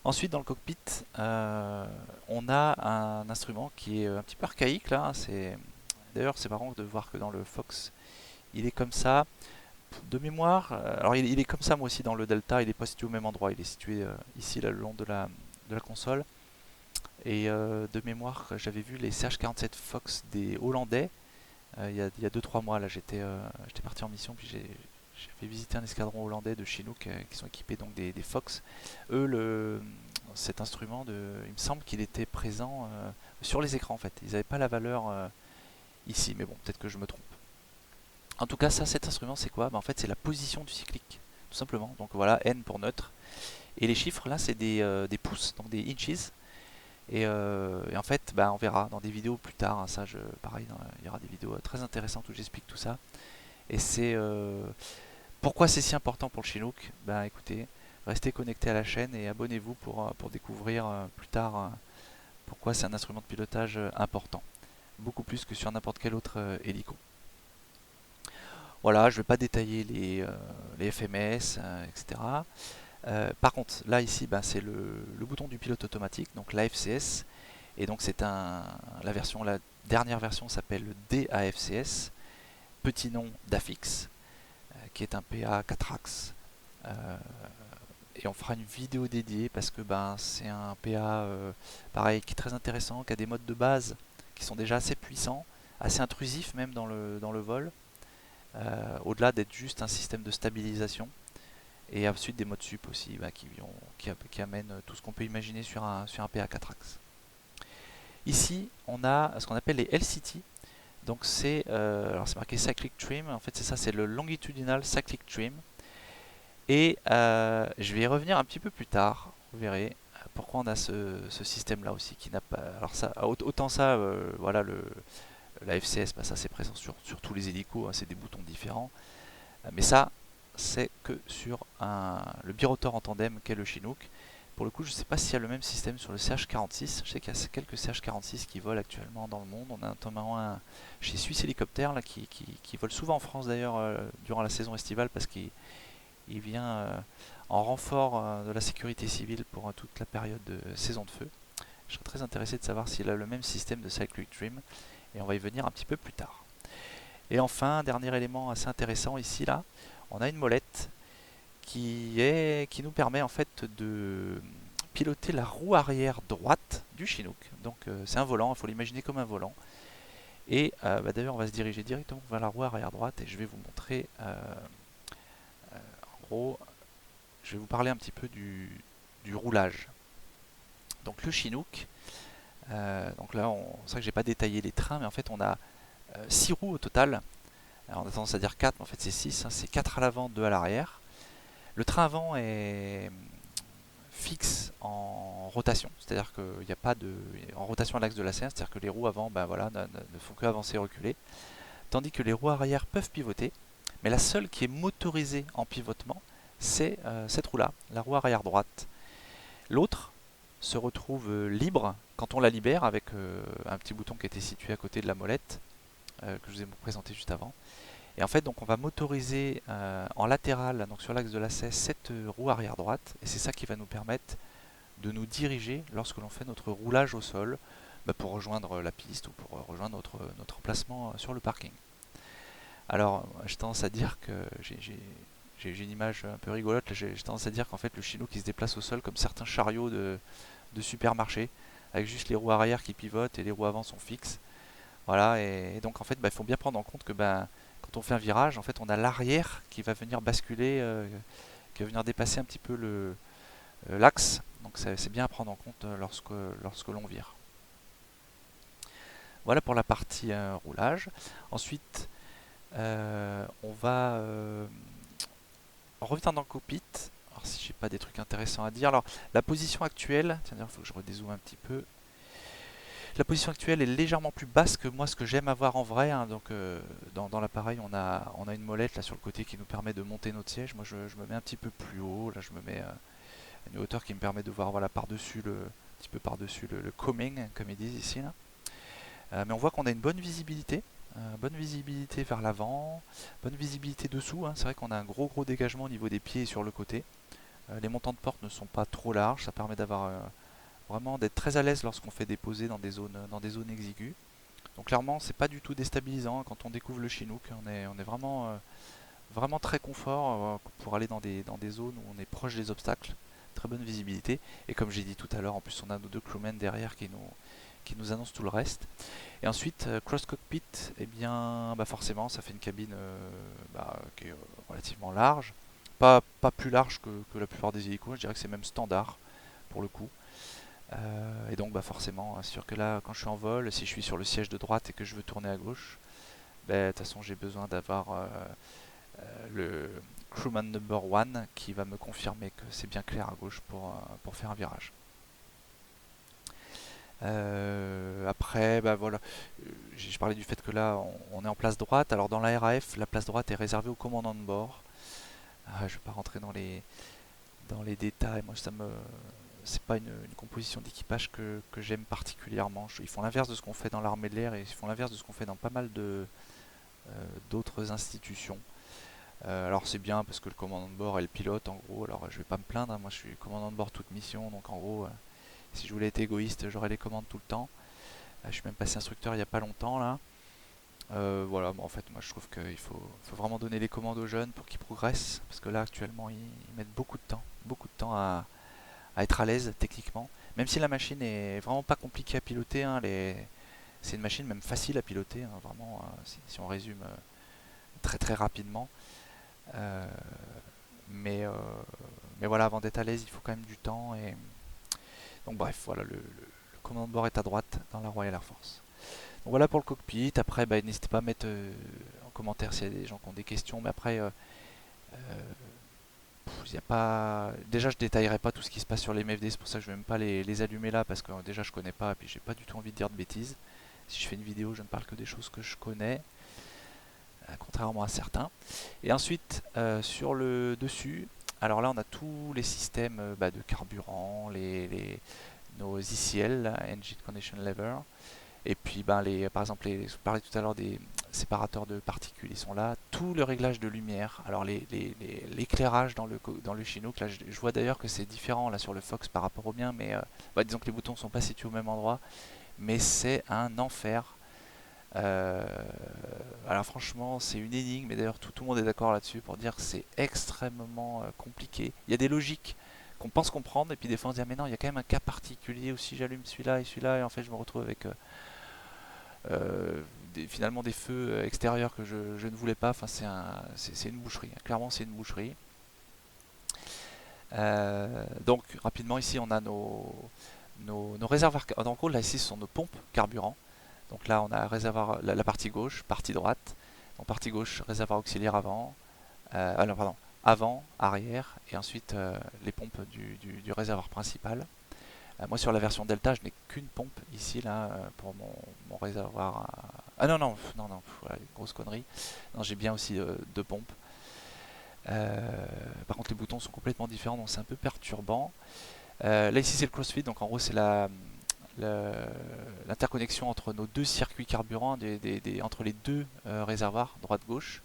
Ensuite, dans le cockpit, on a un instrument qui est un petit peu archaïque là. D'ailleurs, c'est marrant de voir que dans le Fox, il est comme ça. De mémoire, alors il est comme ça moi aussi dans le Delta, il n'est pas situé au même endroit, il est situé ici là, le long de la console. Et de mémoire, j'avais vu les CH-47 Fox des Hollandais il y a 2-3 mois. Là, j'étais parti en mission, puis j'ai fait visiter un escadron hollandais de Chinook qui sont équipés donc des Fox. Eux, cet instrument, il me semble qu'il était présent sur les écrans en fait. Ils n'avaient pas la valeur ici, mais bon, peut-être que je me trompe. En tout cas, ça, cet instrument, c'est quoi? En fait, c'est la position du cyclique, tout simplement. Donc voilà, N pour neutre. Et les chiffres, là, c'est des pouces, donc des inches. Et en fait, on verra dans des vidéos plus tard. Hein, ça, pareil, il y aura des vidéos très intéressantes où j'explique tout ça. Et c'est pourquoi c'est si important pour le Chinook. Écoutez, restez connectés à la chaîne et abonnez-vous pour découvrir plus tard pourquoi c'est un instrument de pilotage important. Beaucoup plus que sur n'importe quel autre hélico. Voilà, je ne vais pas détailler les FMS, etc. Par contre, là ici, c'est le bouton du pilote automatique, donc l'AFCS. Et donc c'est la dernière version s'appelle le DAFCS, petit nom d'Afix, qui est un PA 4 axes. Et on fera une vidéo dédiée parce que c'est un PA pareil qui est très intéressant, qui a des modes de base qui sont déjà assez puissants, assez intrusifs même dans le vol. Au-delà d'être juste un système de stabilisation. Et ensuite des modes sup aussi qui amènent tout ce qu'on peut imaginer sur un PA 4 axes. Ici, on a ce qu'on appelle les LCT. Donc alors c'est marqué Cyclic Trim. En fait, c'est ça, c'est le Longitudinal Cyclic Trim. Et je vais y revenir un petit peu plus tard. Vous verrez pourquoi on a ce système-là aussi qui n'a pas. Alors ça, autant ça, voilà la FCS, ça c'est présent sur tous les hélicos. Hein, c'est des boutons différents. Mais ça, c'est que sur le birotor en tandem qu'est le Chinook. Pour le coup, je ne sais pas s'il y a le même système sur le CH-46. Je sais qu'il y a quelques CH-46 qui volent actuellement dans le monde. On a notamment un chez Swiss Hélicoptère là, qui vole souvent en France d'ailleurs durant la saison estivale parce qu'il vient en renfort de la sécurité civile pour toute la période de saison de feu. Je serais très intéressé de savoir s'il a le même système de Cyclic Trim et on va y venir un petit peu plus tard. Et enfin, dernier élément assez intéressant ici là, on a une molette qui nous permet en fait de piloter la roue arrière droite du Chinook. Donc c'est un volant, il faut l'imaginer comme un volant. Et d'ailleurs on va se diriger directement vers la roue arrière droite et je vais vous montrer en gros, je vais vous parler un petit peu du roulage. Donc le Chinook, donc là c'est vrai que j'ai pas détaillé les trains, mais en fait on a 6 roues au total. Alors on a tendance à dire 4, mais en fait c'est 6, hein, c'est 4 à l'avant, 2 à l'arrière. Le train avant est fixe en rotation, c'est-à-dire qu'il n'y a pas en rotation à l'axe de la serre, c'est-à-dire que les roues avant ne font que avancer et reculer, tandis que les roues arrière peuvent pivoter, mais la seule qui est motorisée en pivotement, c'est cette roue-là, la roue arrière droite. L'autre se retrouve libre quand on la libère avec un petit bouton qui était situé à côté de la molette que je vous ai présenté juste avant. Et en fait, donc, on va motoriser en latéral, donc sur l'axe de la selle, cette roue arrière droite, et c'est ça qui va nous permettre de nous diriger lorsque l'on fait notre roulage au sol pour rejoindre la piste ou pour rejoindre notre emplacement sur le parking. Alors, j'ai tendance à dire que j'ai une image un peu rigolote, j'ai tendance à dire qu'en fait le Chinook qui se déplace au sol comme certains chariots de supermarché, avec juste les roues arrière qui pivotent et les roues avant sont fixes. Voilà, et donc en fait il faut bien prendre en compte que quand on fait un virage, en fait on a l'arrière qui va venir basculer, qui va venir dépasser un petit peu l'axe. Donc c'est bien à prendre en compte lorsque l'on vire. Voilà pour la partie roulage. Ensuite, on va on revient dans le cockpit. Alors si j'ai pas des trucs intéressants à dire. Alors la position actuelle, tiens il faut que je redézoome un petit peu. La position actuelle est légèrement plus basse que moi ce que j'aime avoir en vrai, hein. Donc dans l'appareil on a une molette là sur le côté qui nous permet de monter notre siège. Moi je me mets un petit peu plus haut, là je me mets à une hauteur qui me permet de voir voilà par-dessus un petit peu par-dessus le coaming comme ils disent ici là. Mais on voit qu'on a une bonne visibilité vers l'avant, bonne visibilité dessous, hein. C'est vrai qu'on a un gros dégagement au niveau des pieds et sur le côté. Les montants de porte ne sont pas trop larges, ça permet d'avoir vraiment d'être très à l'aise lorsqu'on fait des posées dans des zones exiguës. Donc clairement, c'est pas du tout déstabilisant, hein. Quand on découvre le Chinook, on est vraiment très confort pour aller dans des zones où on est proche des obstacles. Très bonne visibilité. Et comme j'ai dit tout à l'heure, en plus on a nos deux crewmen derrière qui nous annoncent tout le reste. Et ensuite, cross cockpit, eh bien, bah forcément, ça fait une cabine qui est relativement large. Pas plus large que la plupart des hélicos, je dirais que c'est même standard pour le coup. Et donc, bah forcément, c'est sûr que là, quand je suis en vol, si je suis sur le siège de droite et que je veux tourner à gauche, bah, de toute façon, j'ai besoin d'avoir le crewman number one qui va me confirmer que c'est bien clair à gauche pour faire un virage. Après, bah voilà, je parlais du fait que là, on est en place droite. Alors dans la RAF, la place droite est réservée au commandant de bord. Je ne vais pas rentrer dans les détails. Moi, c'est pas une composition d'équipage que j'aime particulièrement. Ils font l'inverse de ce qu'on fait dans l'armée de l'air et ils font l'inverse de ce qu'on fait dans pas mal d'autres institutions. Alors c'est bien parce que le commandant de bord est le pilote en gros. Alors je vais pas me plaindre, hein. Moi je suis commandant de bord toute mission, donc en gros, si je voulais être égoïste, j'aurais les commandes tout le temps. Je suis même passé instructeur il y a pas longtemps là. Voilà, bon, en fait, moi je trouve qu'il faut vraiment donner les commandes aux jeunes pour qu'ils progressent, parce que là actuellement ils mettent beaucoup de temps à être à l'aise techniquement. Même si la machine est vraiment pas compliquée à piloter, hein, c'est une machine même facile à piloter, hein, vraiment, si on résume très rapidement. Euh, mais, euh, mais voilà, avant d'être à l'aise, il faut quand même du temps. Et donc bref, voilà, le commandant de bord est à droite dans la Royal Air Force. Donc voilà pour le cockpit. Après, bah, n'hésitez pas à mettre en commentaire s'il y a des gens qui ont des questions. Mais après, y a pas... déjà, je détaillerai pas tout ce qui se passe sur les MFD. C'est pour ça que je vais même pas les allumer là parce que déjà, je connais pas. Et puis, j'ai pas du tout envie de dire de bêtises. Si je fais une vidéo, je ne parle que des choses que je connais, contrairement à certains. Et ensuite, sur le dessus, alors là, on a tous les systèmes de carburant, nos ICL, là, Engine Condition Lever. Et puis, ben, par exemple, je parlais tout à l'heure des séparateurs de particules, ils sont là. Tout le réglage de lumière, alors l'éclairage dans le Chinook, là, je vois d'ailleurs que c'est différent là sur le Fox par rapport au mien, mais disons que les boutons ne sont pas situés au même endroit, mais c'est un enfer. Euh, alors franchement, c'est une énigme, et d'ailleurs tout le monde est d'accord là-dessus pour dire que c'est extrêmement compliqué. Il y a des logiques qu'on pense comprendre, et puis des fois on se dit ah, mais non, il y a quand même un cas particulier où si j'allume celui-là, et en fait je me retrouve avec finalement des feux extérieurs que je ne voulais pas. Enfin, c'est une boucherie, hein. Clairement, c'est une boucherie. Donc, rapidement, ici, on a nos réservoirs. En gros, là, ici, ce sont nos pompes carburant. Donc là, on a réservoir, la partie gauche, partie droite. Donc, partie gauche, réservoir auxiliaire avant. Non, pardon, avant, arrière, et ensuite les pompes du réservoir principal. Moi sur la version Delta, je n'ai qu'une pompe ici là pour mon réservoir. Ah non non, voilà, grosse connerie. Non, j'ai bien aussi deux pompes. Par contre les boutons sont complètement différents, donc c'est un peu perturbant. Là ici c'est le CrossFit, donc en gros c'est l'interconnexion entre nos deux circuits carburants, entre les deux réservoirs droite-gauche,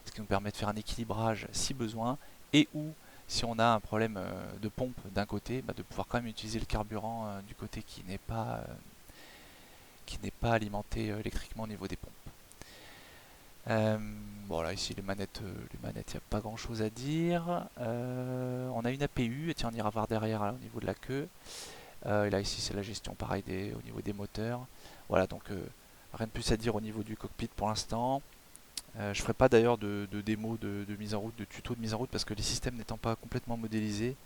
ce qui nous permet de faire un équilibrage si besoin, et ou si on a un problème de pompe d'un côté, de pouvoir quand même utiliser le carburant du côté qui n'est pas alimenté électriquement au niveau des pompes. Voilà, ici il n'y a pas grand chose à dire. On a une APU, et tiens, on ira voir derrière là, au niveau de la queue. Et là, ici, c'est la gestion pareil au niveau des moteurs. Voilà, donc rien de plus à dire au niveau du cockpit pour l'instant. Je ferai pas d'ailleurs de démo de mise en route, de tuto de mise en route, parce que les systèmes n'étant pas complètement modélisés,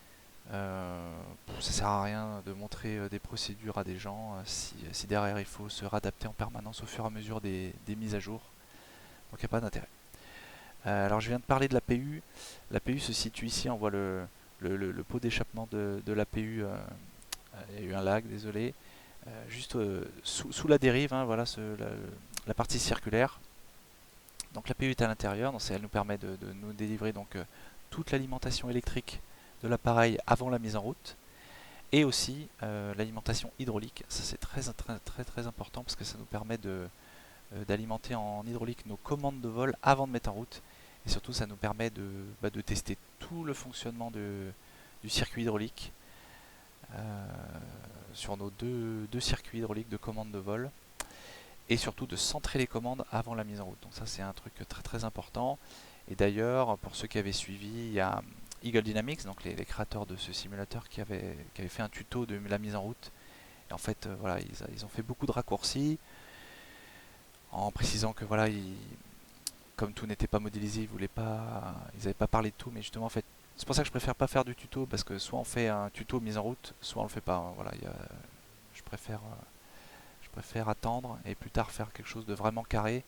ça sert à rien de montrer des procédures à des gens si derrière il faut se réadapter en permanence au fur et à mesure des mises à jour. Donc il n'y a pas d'intérêt. Alors je viens de parler de l'APU. L'APU se situe ici, on voit le pot d'échappement de l'APU. Il y a eu un lag, désolé. Juste sous la dérive, hein, voilà la partie circulaire. Donc l'APU est à l'intérieur, donc elle nous permet de nous délivrer donc, toute l'alimentation électrique de l'appareil avant la mise en route. Et aussi l'alimentation hydraulique. Ça c'est très important parce que ça nous permet d'alimenter en hydraulique nos commandes de vol avant de mettre en route. Et surtout ça nous permet de tester tout le fonctionnement du circuit hydraulique euh, sur nos deux circuits hydrauliques de commande de vol. Et surtout de centrer les commandes avant la mise en route. Donc ça c'est un truc très important. Et d'ailleurs, pour ceux qui avaient suivi, il y a Eagle Dynamics, donc les créateurs de ce simulateur, qui avaient fait un tuto de la mise en route. Et en fait, voilà, ils ont fait beaucoup de raccourcis en précisant que voilà, comme tout n'était pas modélisé, ils n'avaient pas parlé de tout, mais justement en fait, c'est pour ça que je préfère pas faire du tuto parce que soit on fait un tuto mise en route, soit on le fait pas, hein. Voilà, je préfère attendre et plus tard faire quelque chose de vraiment carré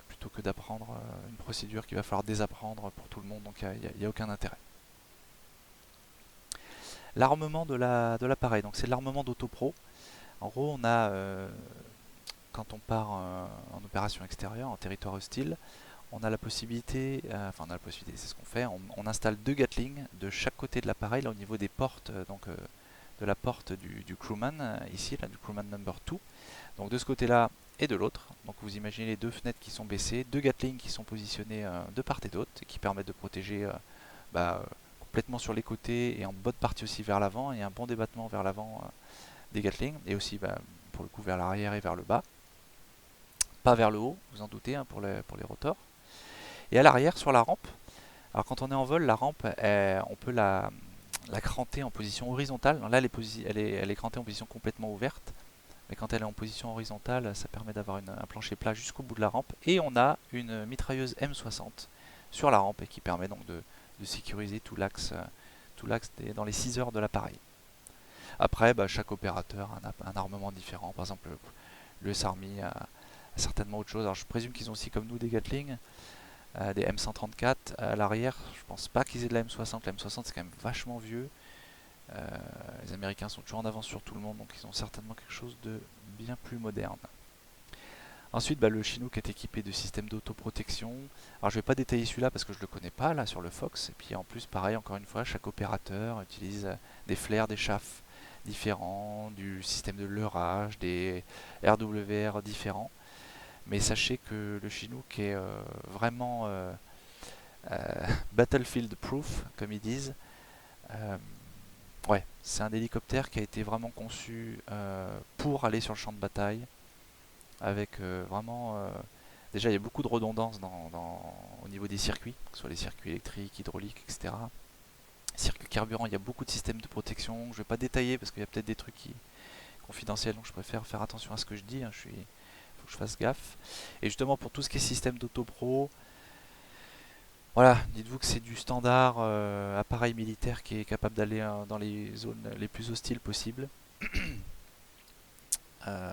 plutôt que d'apprendre une procédure qu'il va falloir désapprendre pour tout le monde, donc il n'y a aucun intérêt. L'armement de l'appareil, donc c'est l'armement d'AutoPro. En gros, on a, quand on part en opération extérieure, en territoire hostile, on a la possibilité, c'est ce qu'on fait, on installe 2 Gatling de chaque côté de l'appareil, là au niveau des portes, de la porte du crewman, ici, là, du crewman number 2. Donc de ce côté-là et de l'autre. Donc vous imaginez les deux fenêtres qui sont baissées, 2 Gatling qui sont positionnés de part et d'autre, et qui permettent de protéger complètement sur les côtés et en bonne partie aussi vers l'avant, et un bon débattement vers l'avant des Gatling, et aussi pour le coup vers l'arrière et vers le bas. Pas vers le haut, vous en doutez, hein, pour les rotors. Et à l'arrière, sur la rampe, alors quand on est en vol, la rampe, on peut la cranter en position horizontale. Là, elle est crantée en position complètement ouverte. Mais quand elle est en position horizontale, ça permet d'avoir un plancher plat jusqu'au bout de la rampe. Et on a une mitrailleuse M60 sur la rampe et qui permet donc de sécuriser tout l'axe dans les 6 heures de l'appareil. Après, chaque opérateur a un armement différent. Par exemple, l'US Army a certainement autre chose. Alors je présume qu'ils ont aussi comme nous des Gatling, des M134 à l'arrière. Je pense pas qu'ils aient de la M60. La M60 c'est quand même vachement vieux. Les Américains sont toujours en avance sur tout le monde, donc ils ont certainement quelque chose de bien plus moderne. Ensuite, le Chinook est équipé de systèmes d'autoprotection. Alors je ne vais pas détailler celui-là parce que je ne le connais pas là sur le Fox. Et puis en plus, pareil, encore une fois, chaque opérateur utilise des flares, des chaffes différents, du système de leurrage, des RWR différents. Mais sachez que le Chinook est vraiment battlefield proof, comme ils disent. Ouais, c'est un hélicoptère qui a été vraiment conçu pour aller sur le champ de bataille, avec vraiment... déjà, il y a beaucoup de redondance au niveau des circuits, que ce soit les circuits électriques, hydrauliques, etc. Circuit carburant, il y a beaucoup de systèmes de protection. Je ne vais pas détailler parce qu'il y a peut-être des trucs confidentiels, donc je préfère faire attention à ce que je dis. Hein, faut que je fasse gaffe. Et justement, pour tout ce qui est système d'autopro, voilà, dites-vous que c'est du standard appareil militaire qui est capable d'aller dans les zones les plus hostiles possibles. Euh,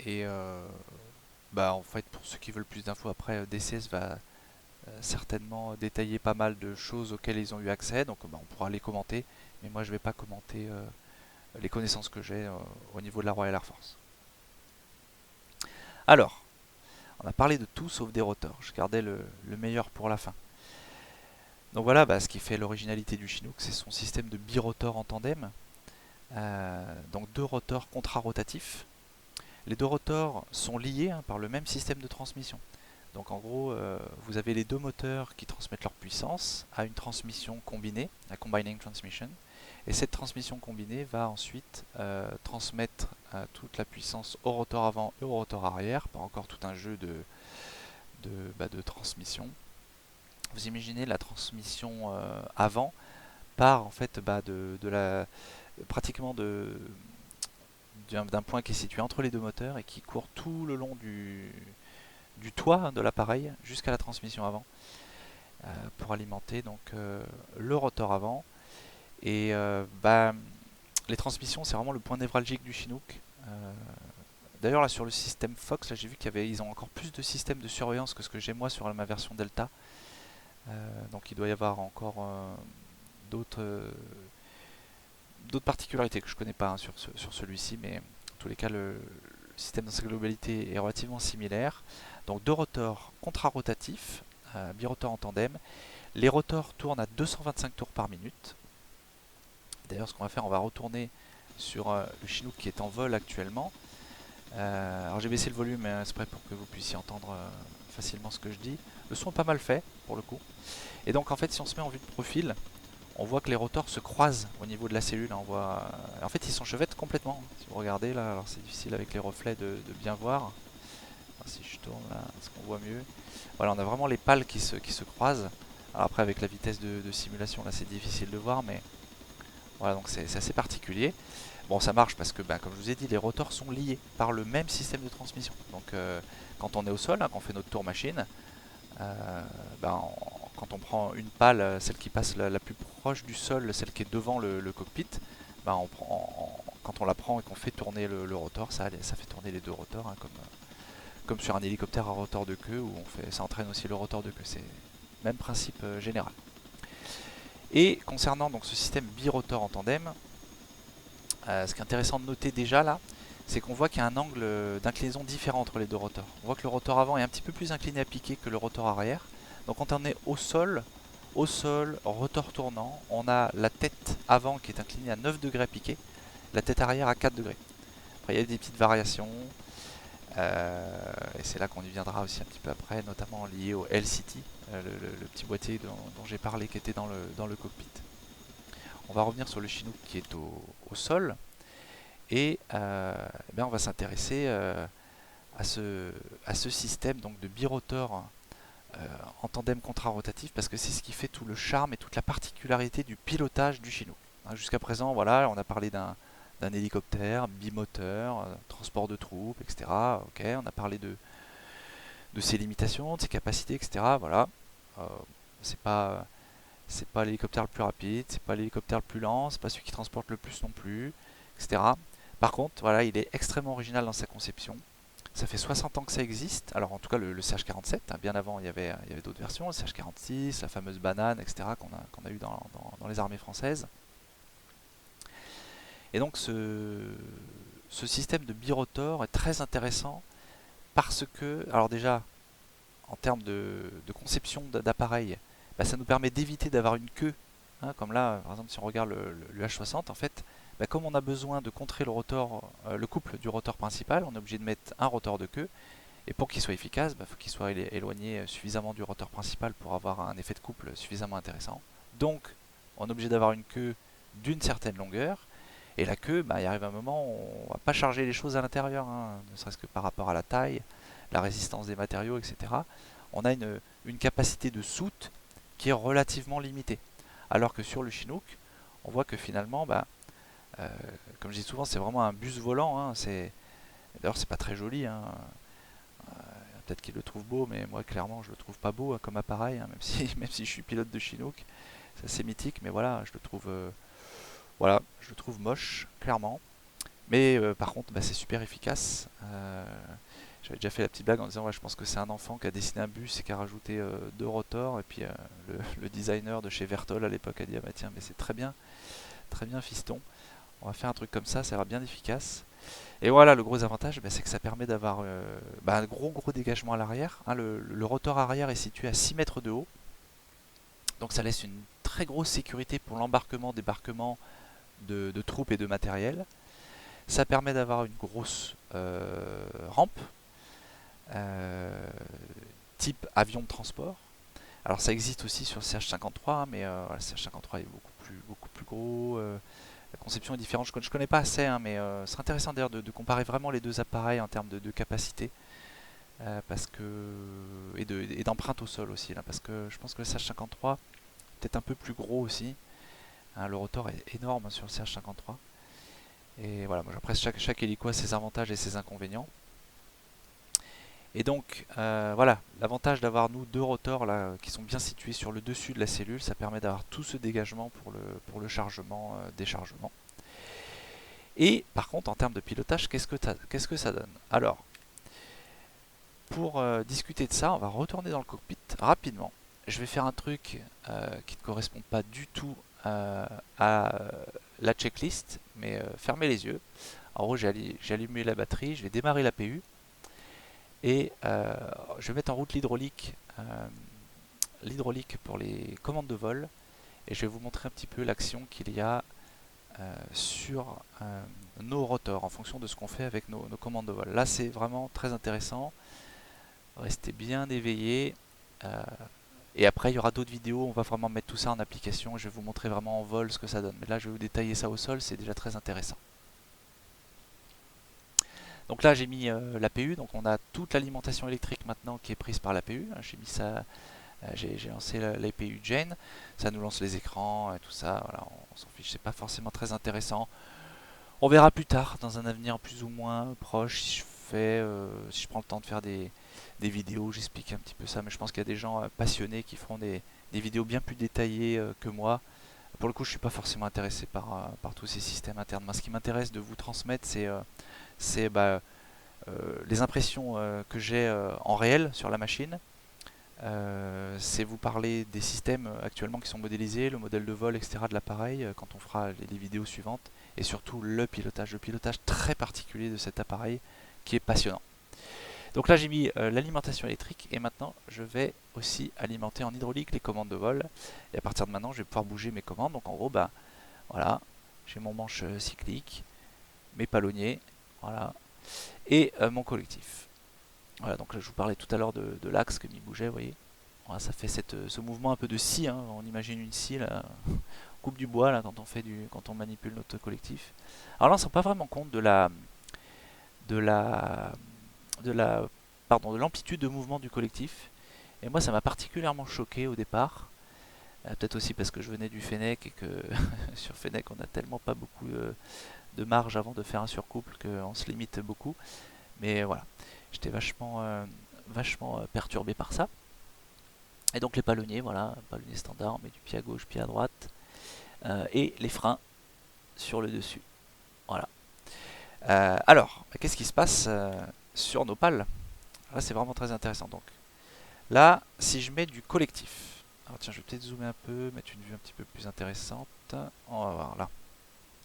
et en fait, pour ceux qui veulent plus d'infos, après, DCS va certainement détailler pas mal de choses auxquelles ils ont eu accès, donc on pourra les commenter, mais moi je vais pas commenter les connaissances que j'ai au niveau de la Royal Air Force. Alors, on a parlé de tout sauf des rotors, je gardais le meilleur pour la fin. Donc voilà, ce qui fait l'originalité du Chinook, c'est son système de birotor en tandem, donc 2 rotors contrarotatifs. Les 2 rotors sont liés par le même système de transmission. Donc en gros, vous avez les 2 moteurs qui transmettent leur puissance à une transmission combinée, la combining transmission. Et cette transmission combinée va ensuite transmettre toute la puissance au rotor avant et au rotor arrière, par encore tout un jeu de transmission. Vous imaginez la transmission avant part en fait pratiquement d'un point qui est situé entre les 2 moteurs et qui court tout le long du toit de l'appareil jusqu'à la transmission avant pour alimenter donc le rotor avant. Et les transmissions, c'est vraiment le point névralgique du Chinook. D'ailleurs là sur le système Fox, là j'ai vu ils ont encore plus de systèmes de surveillance que ce que j'ai moi sur ma version Delta. Donc il doit y avoir encore d'autres d'autres particularités que je connais pas hein, sur celui-ci, mais en tous les cas le système dans sa globalité est relativement similaire. Donc deux rotors contrarotatifs, birotor en tandem. Les rotors tournent à 225 tours par minute. D'ailleurs ce qu'on va faire, on va retourner sur le Chinook qui est en vol actuellement. Alors j'ai baissé le volume exprès pour que vous puissiez entendre facilement ce que je dis. Le son est pas mal fait pour le coup. Et donc en fait si on se met en vue de profil, on voit que les rotors se croisent au niveau de la cellule. On voit, en fait ils s'enchevêtrent complètement. Si vous regardez là, alors c'est difficile avec les reflets de bien voir. Alors, si je tourne là, est-ce qu'on voit mieux? Voilà, on a vraiment les pales qui se croisent. Alors après avec la vitesse de simulation là c'est difficile de voir, mais voilà, donc c'est assez particulier. Bon, ça marche parce que, comme je vous ai dit, les rotors sont liés par le même système de transmission. Donc, quand on est au sol, hein, quand on fait notre tour machine, euh, quand on prend une pale, celle qui passe la plus proche du sol, celle qui est devant le cockpit, quand on la prend et qu'on fait tourner le rotor, ça fait tourner les deux rotors, hein, comme sur un hélicoptère à rotor de queue où ça entraîne aussi le rotor de queue. C'est le même principe général. Et concernant donc ce système birotor en tandem, ce qui est intéressant de noter déjà là, c'est qu'on voit qu'il y a un angle d'inclinaison différent entre les deux rotors. On voit que le rotor avant est un petit peu plus incliné à piquer que le rotor arrière. Donc quand on est au sol, rotor tournant, on a la tête avant qui est inclinée à 9 degrés à piquer, la tête arrière à 4 degrés. Après il y a des petites variations, et c'est là qu'on y viendra aussi un petit peu après, notamment lié au LCT, le petit boîtier dont j'ai parlé qui était dans le cockpit. On va revenir sur le Chinook qui est au sol. Et on va s'intéresser à ce système donc, de birotor en tandem contrarotatif parce que c'est ce qui fait tout le charme et toute la particularité du pilotage du Chinook. Hein, jusqu'à présent, voilà, on a parlé d'un hélicoptère, bimoteur, transport de troupes, etc. Ok, on a parlé de ses limitations, de ses capacités, etc. Voilà, euh, c'est pas l'hélicoptère le plus rapide, c'est pas l'hélicoptère le plus lent, c'est pas celui qui transporte le plus non plus, etc. Par contre, voilà, il est extrêmement original dans sa conception. Ça fait 60 ans que ça existe. Alors en tout cas le CH-47, hein, bien avant il y avait d'autres versions, le CH-46, la fameuse banane, etc. qu'on a eu dans les armées françaises. Et donc ce système de birotor est très intéressant parce que, alors déjà, en termes de conception d'appareil, ça nous permet d'éviter d'avoir une queue. Hein, comme là, par exemple, si on regarde le H60, en fait, comme on a besoin de contrer le rotor, le couple du rotor principal, on est obligé de mettre un rotor de queue. Et pour qu'il soit efficace, il faut qu'il soit éloigné suffisamment du rotor principal pour avoir un effet de couple suffisamment intéressant. Donc, on est obligé d'avoir une queue d'une certaine longueur. Et la queue, il arrive un moment où on ne va pas charger les choses à l'intérieur, hein, ne serait-ce que par rapport à la taille, la résistance des matériaux, etc. On a une capacité de soute qui est relativement limitée. Alors que sur le Chinook, on voit que finalement, comme je dis souvent, c'est vraiment un bus volant. Hein, d'ailleurs, c'est pas très joli. Hein. Peut-être qu'ils le trouvent beau, mais moi, clairement, je le trouve pas beau hein, comme appareil. Hein, même si je suis pilote de Chinook, c'est assez mythique. Mais voilà, je le trouve moche, clairement. Mais par contre, c'est super efficace. J'avais déjà fait la petite blague en disant ouais, je pense que c'est un enfant qui a dessiné un bus et qui a rajouté deux rotors. Et puis le designer de chez Vertol à l'époque a dit ah bah tiens, mais c'est très bien fiston. On va faire un truc comme ça va bien efficace. Et voilà, le gros avantage, c'est que ça permet d'avoir un gros dégagement à l'arrière. Hein, le rotor arrière est situé à 6 mètres de haut. Donc ça laisse une très grosse sécurité pour l'embarquement, débarquement de troupes et de matériel. Ça permet d'avoir une grosse rampe, type avion de transport. Alors ça existe aussi sur le CH-53, mais le CH-53 est beaucoup plus gros. La conception est différente. Je connais pas assez, hein, mais c'est intéressant d'ailleurs de comparer vraiment les deux appareils en termes de capacité. Parce que et d'empreinte au sol aussi là, parce que je pense que le CH-53 est peut-être un peu plus gros aussi. Hein, le rotor est énorme sur le CH-53. Et voilà, après chaque hélico a ses avantages et ses inconvénients. Et donc voilà, l'avantage d'avoir nous deux rotors là qui sont bien situés sur le dessus de la cellule, ça permet d'avoir tout ce dégagement pour le chargement, déchargement. Et par contre, en termes de pilotage, qu'est-ce que ça donne? Alors, pour discuter de ça, on va retourner dans le cockpit rapidement. Je vais faire un truc qui ne correspond pas du tout à la checklist, mais fermez les yeux. En gros, j'ai allumé la batterie, je vais démarrer la PU et je vais mettre en route l'hydraulique pour les commandes de vol et je vais vous montrer un petit peu l'action qu'il y a sur nos rotors en fonction de ce qu'on fait avec nos commandes de vol. Là, c'est vraiment très intéressant. Restez bien éveillés. Et après, il y aura d'autres vidéos. On va vraiment mettre tout ça en application. Je vais vous montrer vraiment en vol ce que ça donne. Mais là, je vais vous détailler ça au sol. C'est déjà très intéressant. Donc là, j'ai mis l'APU. Donc on a toute l'alimentation électrique maintenant qui est prise par l'APU. J'ai mis ça. J'ai lancé l'APU Gen. Ça nous lance les écrans et tout ça. Voilà, on s'en fiche. C'est pas forcément très intéressant. On verra plus tard, dans un avenir plus ou moins proche, si je prends le temps de faire des vidéos, j'explique un petit peu ça, mais je pense qu'il y a des gens passionnés qui feront des vidéos bien plus détaillées que moi. Pour le coup, je suis pas forcément intéressé par tous ces systèmes internes. Moi, ce qui m'intéresse de vous transmettre, c'est les impressions que j'ai en réel sur la machine. C'est vous parler des systèmes actuellement qui sont modélisés, le modèle de vol, etc. de l'appareil quand on fera les vidéos suivantes, et surtout le pilotage très particulier de cet appareil qui est passionnant. Donc là j'ai mis l'alimentation électrique et maintenant je vais aussi alimenter en hydraulique les commandes de vol et à partir de maintenant je vais pouvoir bouger mes commandes. Donc en gros voilà, j'ai mon manche cyclique, mes palonniers, voilà, et mon collectif. Voilà, donc là, je vous parlais tout à l'heure de l'axe que m'y bougeait, vous voyez. Voilà, ça fait ce mouvement un peu de scie, hein. On imagine une scie, là, on coupe du bois là, quand on manipule notre collectif. Alors là on ne se rend pas vraiment compte de la, de la, pardon, de l'amplitude de mouvement du collectif. Et moi ça m'a particulièrement choqué au départ. Peut-être aussi parce que je venais du Fennec et que sur Fennec on n'a tellement pas beaucoup de marge avant de faire un surcouple qu'on se limite beaucoup. Mais voilà, j'étais vachement perturbé par ça. Et donc les palonniers, voilà, palonnier standard, on met du pied à gauche, pied à droite, et les freins sur le dessus. Voilà. Alors, qu'est-ce qui se passe sur nos pales? Là, c'est vraiment très intéressant. Donc, là, si je mets du collectif, alors tiens, je vais peut-être zoomer un peu, mettre une vue un petit peu plus intéressante. On va voir là.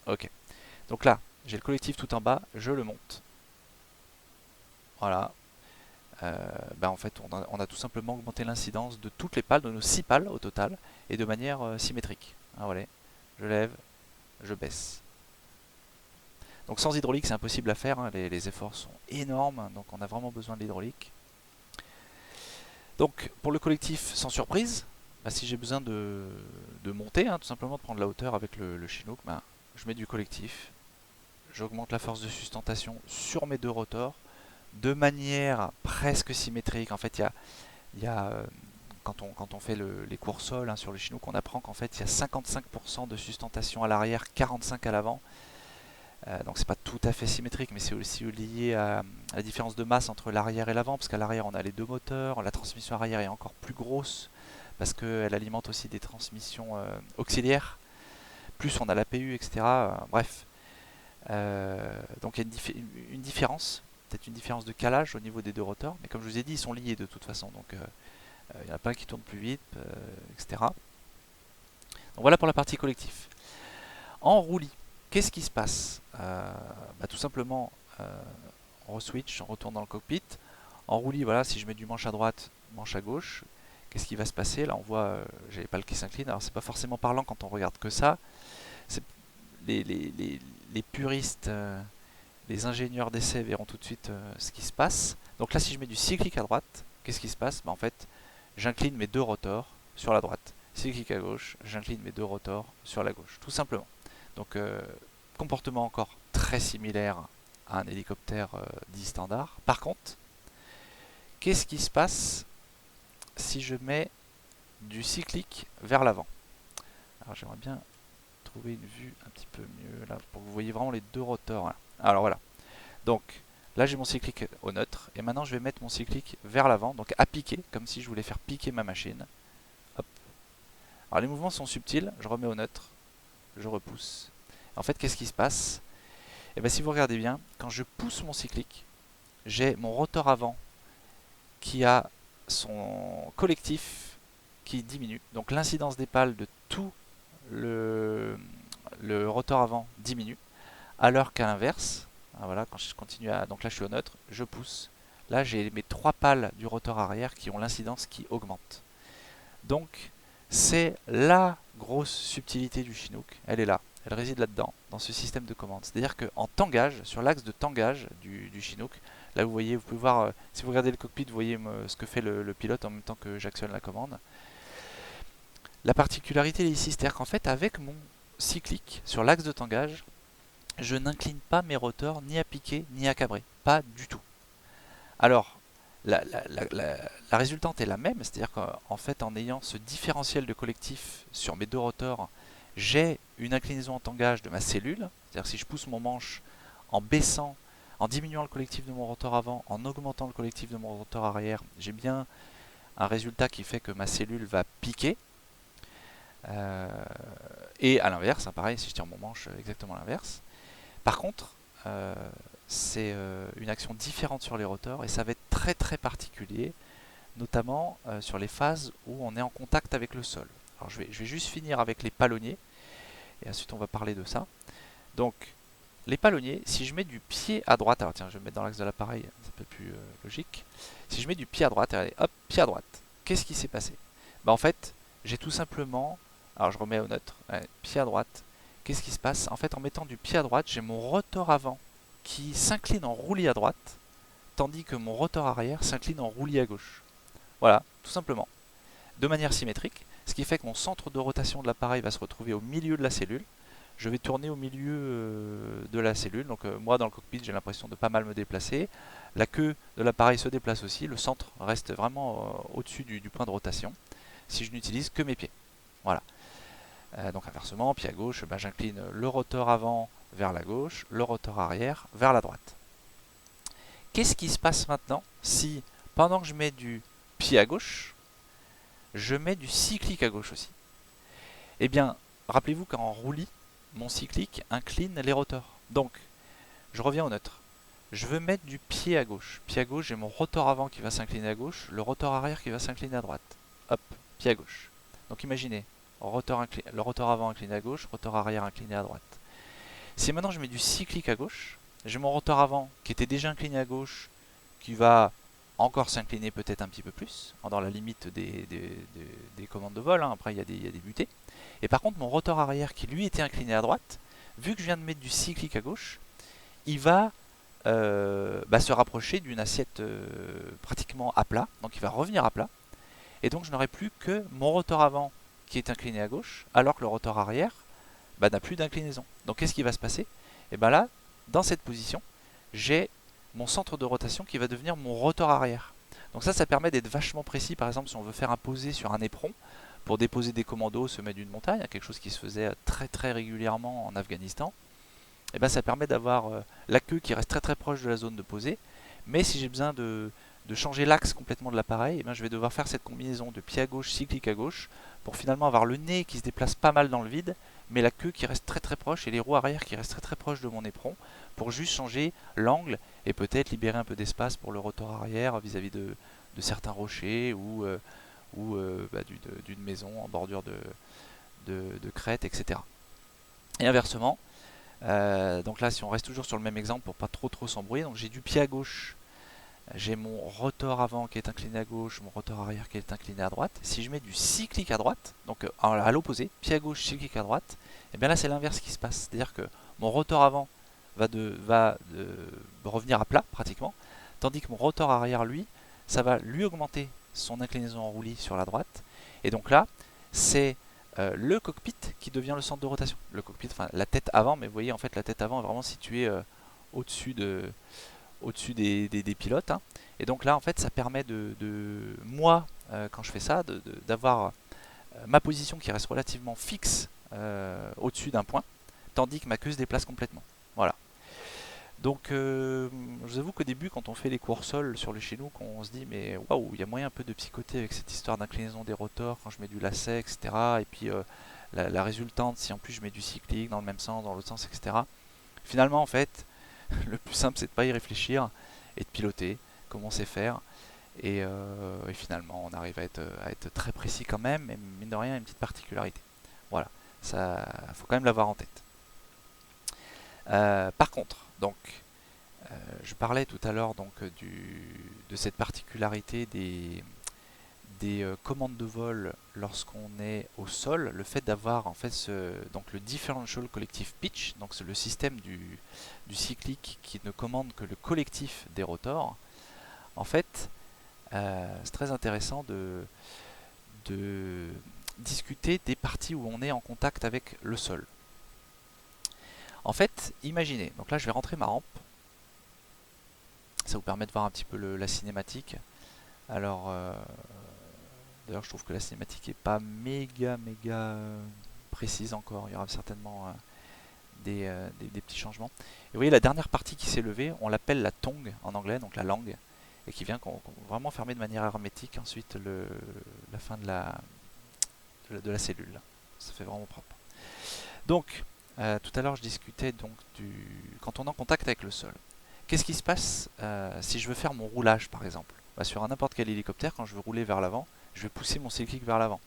Ok. Donc là, j'ai le collectif tout en bas, je le monte. Voilà. En fait, on a tout simplement augmenté l'incidence de toutes les pales, de nos 6 pales au total, et de manière symétrique. Ah, voilà. Je lève, je baisse. Donc sans hydraulique, c'est impossible à faire, hein. Les efforts sont énormes, donc on a vraiment besoin de l'hydraulique. Donc pour le collectif, sans surprise, si j'ai besoin de monter, hein, tout simplement de prendre la hauteur avec le Chinook, je mets du collectif, j'augmente la force de sustentation sur mes deux rotors de manière presque symétrique. En fait, il y a quand on fait les cours sol, hein, sur le Chinook, on apprend qu'en fait il y a 55% de sustentation à l'arrière, 45% à l'avant. Donc c'est pas tout à fait symétrique, mais c'est aussi lié à la différence de masse entre l'arrière et l'avant, parce qu'à l'arrière on a les deux moteurs, la transmission arrière est encore plus grosse, parce qu'elle alimente aussi des transmissions auxiliaires, plus on a l'APU, etc. Bref, donc il y a une différence, peut-être une différence de calage au niveau des deux rotors, mais comme je vous ai dit, ils sont liés de toute façon, donc il y en a pas un qui tourne plus vite, etc. Donc voilà pour la partie collectif. En roulis, qu'est-ce qui se passe? Tout simplement, on re-switch, on retourne dans le cockpit. En roulis, voilà, si je mets du manche à droite, manche à gauche, qu'est-ce qui va se passer? Là, on voit, j'ai les pales qui s'inclinent. Alors, c'est pas forcément parlant quand on regarde que ça. Les puristes, les ingénieurs d'essai verront tout de suite ce qui se passe. Donc là, si je mets du cyclique à droite, qu'est-ce qui se passe? En fait, j'incline mes deux rotors sur la droite. Cyclique à gauche, j'incline mes deux rotors sur la gauche, tout simplement. Donc, comportement encore très similaire à un hélicoptère dit standard. Par contre, qu'est-ce qui se passe si je mets du cyclique vers l'avant? Alors j'aimerais bien trouver une vue un petit peu mieux là pour que vous voyez vraiment les deux rotors là. Alors voilà. Donc là j'ai mon cyclique au neutre et maintenant je vais mettre mon cyclique vers l'avant, donc à piquer, comme si je voulais faire piquer ma machine. Hop. Alors les mouvements sont subtils, je remets au neutre, je repousse. En fait, qu'est-ce qui se passe? Et bien si vous regardez bien, quand je pousse mon cyclique, j'ai mon rotor avant qui a son collectif qui diminue. Donc l'incidence des pales de tout le, le rotor avant diminue. Alors qu'à l'inverse, voilà, quand je continue à... Donc là je suis au neutre, je pousse. Là j'ai mes trois pales du rotor arrière qui ont l'incidence qui augmente. Donc c'est la grosse subtilité du Chinook, elle est là, elle réside là-dedans, dans ce système de commande. C'est-à-dire qu'en tangage, sur l'axe de tangage du Chinook, là vous voyez, vous pouvez voir, si vous regardez le cockpit, vous voyez ce que fait le pilote en même temps que j'actionne la commande. La particularité est ici, c'est-à-dire qu'en fait avec mon cyclique sur l'axe de tangage, je n'incline pas mes rotors ni à piquer ni à cabrer, pas du tout. Alors, la résultante est la même, c'est-à-dire qu'en fait, en ayant ce différentiel de collectif sur mes deux rotors, j'ai une inclinaison en tangage de ma cellule, c'est-à-dire que si je pousse mon manche en baissant, en diminuant le collectif de mon rotor avant, en augmentant le collectif de mon rotor arrière, j'ai bien un résultat qui fait que ma cellule va piquer. Euh, et à l'inverse, hein, pareil, si je tire mon manche, exactement l'inverse. Par contre, c'est une action différente sur les rotors et ça va être très très particulier, notamment sur les phases où on est en contact avec le sol. Alors je vais juste finir avec les palonniers et ensuite on va parler de ça. Donc les palonniers, si je mets du pied à droite, alors tiens je vais me mettre dans l'axe de l'appareil, c'est un peu plus logique. Si je mets du pied à droite, allez hop, pied à droite, qu'est-ce qui s'est passé? Bah en fait, j'ai tout simplement, alors je remets au neutre, allez, pied à droite, qu'est-ce qui se passe? En fait en mettant du pied à droite, j'ai mon rotor avant qui s'incline en roulis à droite, tandis que mon rotor arrière s'incline en roulis à gauche. Voilà, tout simplement. De manière symétrique, ce qui fait que mon centre de rotation de l'appareil va se retrouver au milieu de la cellule. Je vais tourner au milieu de la cellule, donc moi dans le cockpit j'ai l'impression de pas mal me déplacer. La queue de l'appareil se déplace aussi, le centre reste vraiment au-dessus du point de rotation, si je n'utilise que mes pieds. Voilà. Donc inversement, pied à gauche, ben, j'incline le rotor avant vers la gauche, le rotor arrière vers la droite. Qu'est-ce qui se passe maintenant si, pendant que je mets du pied à gauche, je mets du cyclique à gauche aussi? Eh bien, rappelez-vous qu'en roulis, mon cyclique incline les rotors. Donc, je reviens au neutre. Je veux mettre du pied à gauche. Pied à gauche, j'ai mon rotor avant qui va s'incliner à gauche, le rotor arrière qui va s'incliner à droite. Hop, pied à gauche. Donc imaginez, le rotor avant incliné à gauche, rotor arrière incliné à droite. Si maintenant je mets du cyclique à gauche, j'ai mon rotor avant qui était déjà incliné à gauche, qui va encore s'incliner peut-être un petit peu plus, dans la limite des commandes de vol, hein. Après il y a des butées. Et par contre mon rotor arrière qui lui était incliné à droite, vu que je viens de mettre du cyclique à gauche, il va se rapprocher d'une assiette pratiquement à plat, donc il va revenir à plat, et donc je n'aurai plus que mon rotor avant qui est incliné à gauche, alors que le rotor arrière n'a plus d'inclinaison. Donc qu'est-ce qui va se passer? Et bien là, dans cette position, j'ai mon centre de rotation qui va devenir mon rotor arrière. Donc ça permet d'être vachement précis. Par exemple, si on veut faire un posé sur un éperon, pour déposer des commandos au sommet d'une montagne, quelque chose qui se faisait très très régulièrement en Afghanistan, et ben ça permet d'avoir la queue qui reste très très proche de la zone de posée. Mais si j'ai besoin de changer l'axe complètement de l'appareil, je vais devoir faire cette combinaison de pied à gauche, cyclique à gauche, pour finalement avoir le nez qui se déplace pas mal dans le vide, mais la queue qui reste très très proche et les roues arrière qui restent très très proches de mon éperon, pour juste changer l'angle et peut-être libérer un peu d'espace pour le rotor arrière vis-à-vis de certains rochers ou d'une maison en bordure de crête, etc. Et inversement, donc là si on reste toujours sur le même exemple pour pas trop s'embrouiller, donc j'ai du pied à gauche, j'ai mon rotor avant qui est incliné à gauche, mon rotor arrière qui est incliné à droite. Si je mets du cyclique à droite, donc à l'opposé, pied à gauche, cyclique à droite, et bien là c'est l'inverse qui se passe. C'est-à-dire que mon rotor avant va revenir à plat pratiquement, tandis que mon rotor arrière, lui, ça va lui augmenter son inclinaison en roulis sur la droite. Et donc là, c'est le cockpit qui devient le centre de rotation. Le cockpit, enfin la tête avant, mais vous voyez en fait la tête avant est vraiment située au-dessus des pilotes, hein. Et donc là en fait ça permet moi quand je fais ça d'avoir ma position qui reste relativement fixe au-dessus d'un point, tandis que ma queue se déplace complètement. Voilà. Donc je vous avoue qu'au début quand on fait les cours sol sur le Chinook, on se dit mais waouh, il y a moyen un peu de psychoter avec cette histoire d'inclinaison des rotors quand je mets du lacet, etc. Et puis la résultante, si en plus je mets du cyclique dans le même sens, dans l'autre sens, etc. Finalement, en fait, le plus simple, c'est de pas y réfléchir et de piloter, comme on sait faire. Et finalement, on arrive à être très précis quand même, mais mine de rien, une petite particularité. Voilà, ça, faut quand même l'avoir en tête. Par contre, donc, je parlais tout à l'heure donc de cette particularité des commandes de vol lorsqu'on est au sol, le fait d'avoir en fait donc le differential collective pitch, donc c'est le système du cyclique qui ne commande que le collectif des rotors. En fait, c'est très intéressant de discuter des parties où on est en contact avec le sol. En fait, imaginez, donc là je vais rentrer ma rampe, ça vous permet de voir un petit peu la cinématique. Alors, d'ailleurs je trouve que la cinématique est pas méga précise encore, il y aura certainement des petits changements. Et vous voyez la dernière partie qui s'est levée, on l'appelle la tongue en anglais, donc la langue, et qui vient vraiment fermer de manière hermétique ensuite la fin de la cellule. Ça fait vraiment propre. Donc, tout à l'heure je discutais donc quand on est en contact avec le sol. Qu'est-ce qui se passe si je veux faire mon roulage par exemple? Sur n'importe quel hélicoptère, quand je veux rouler vers l'avant, je vais pousser mon cyclique vers l'avant.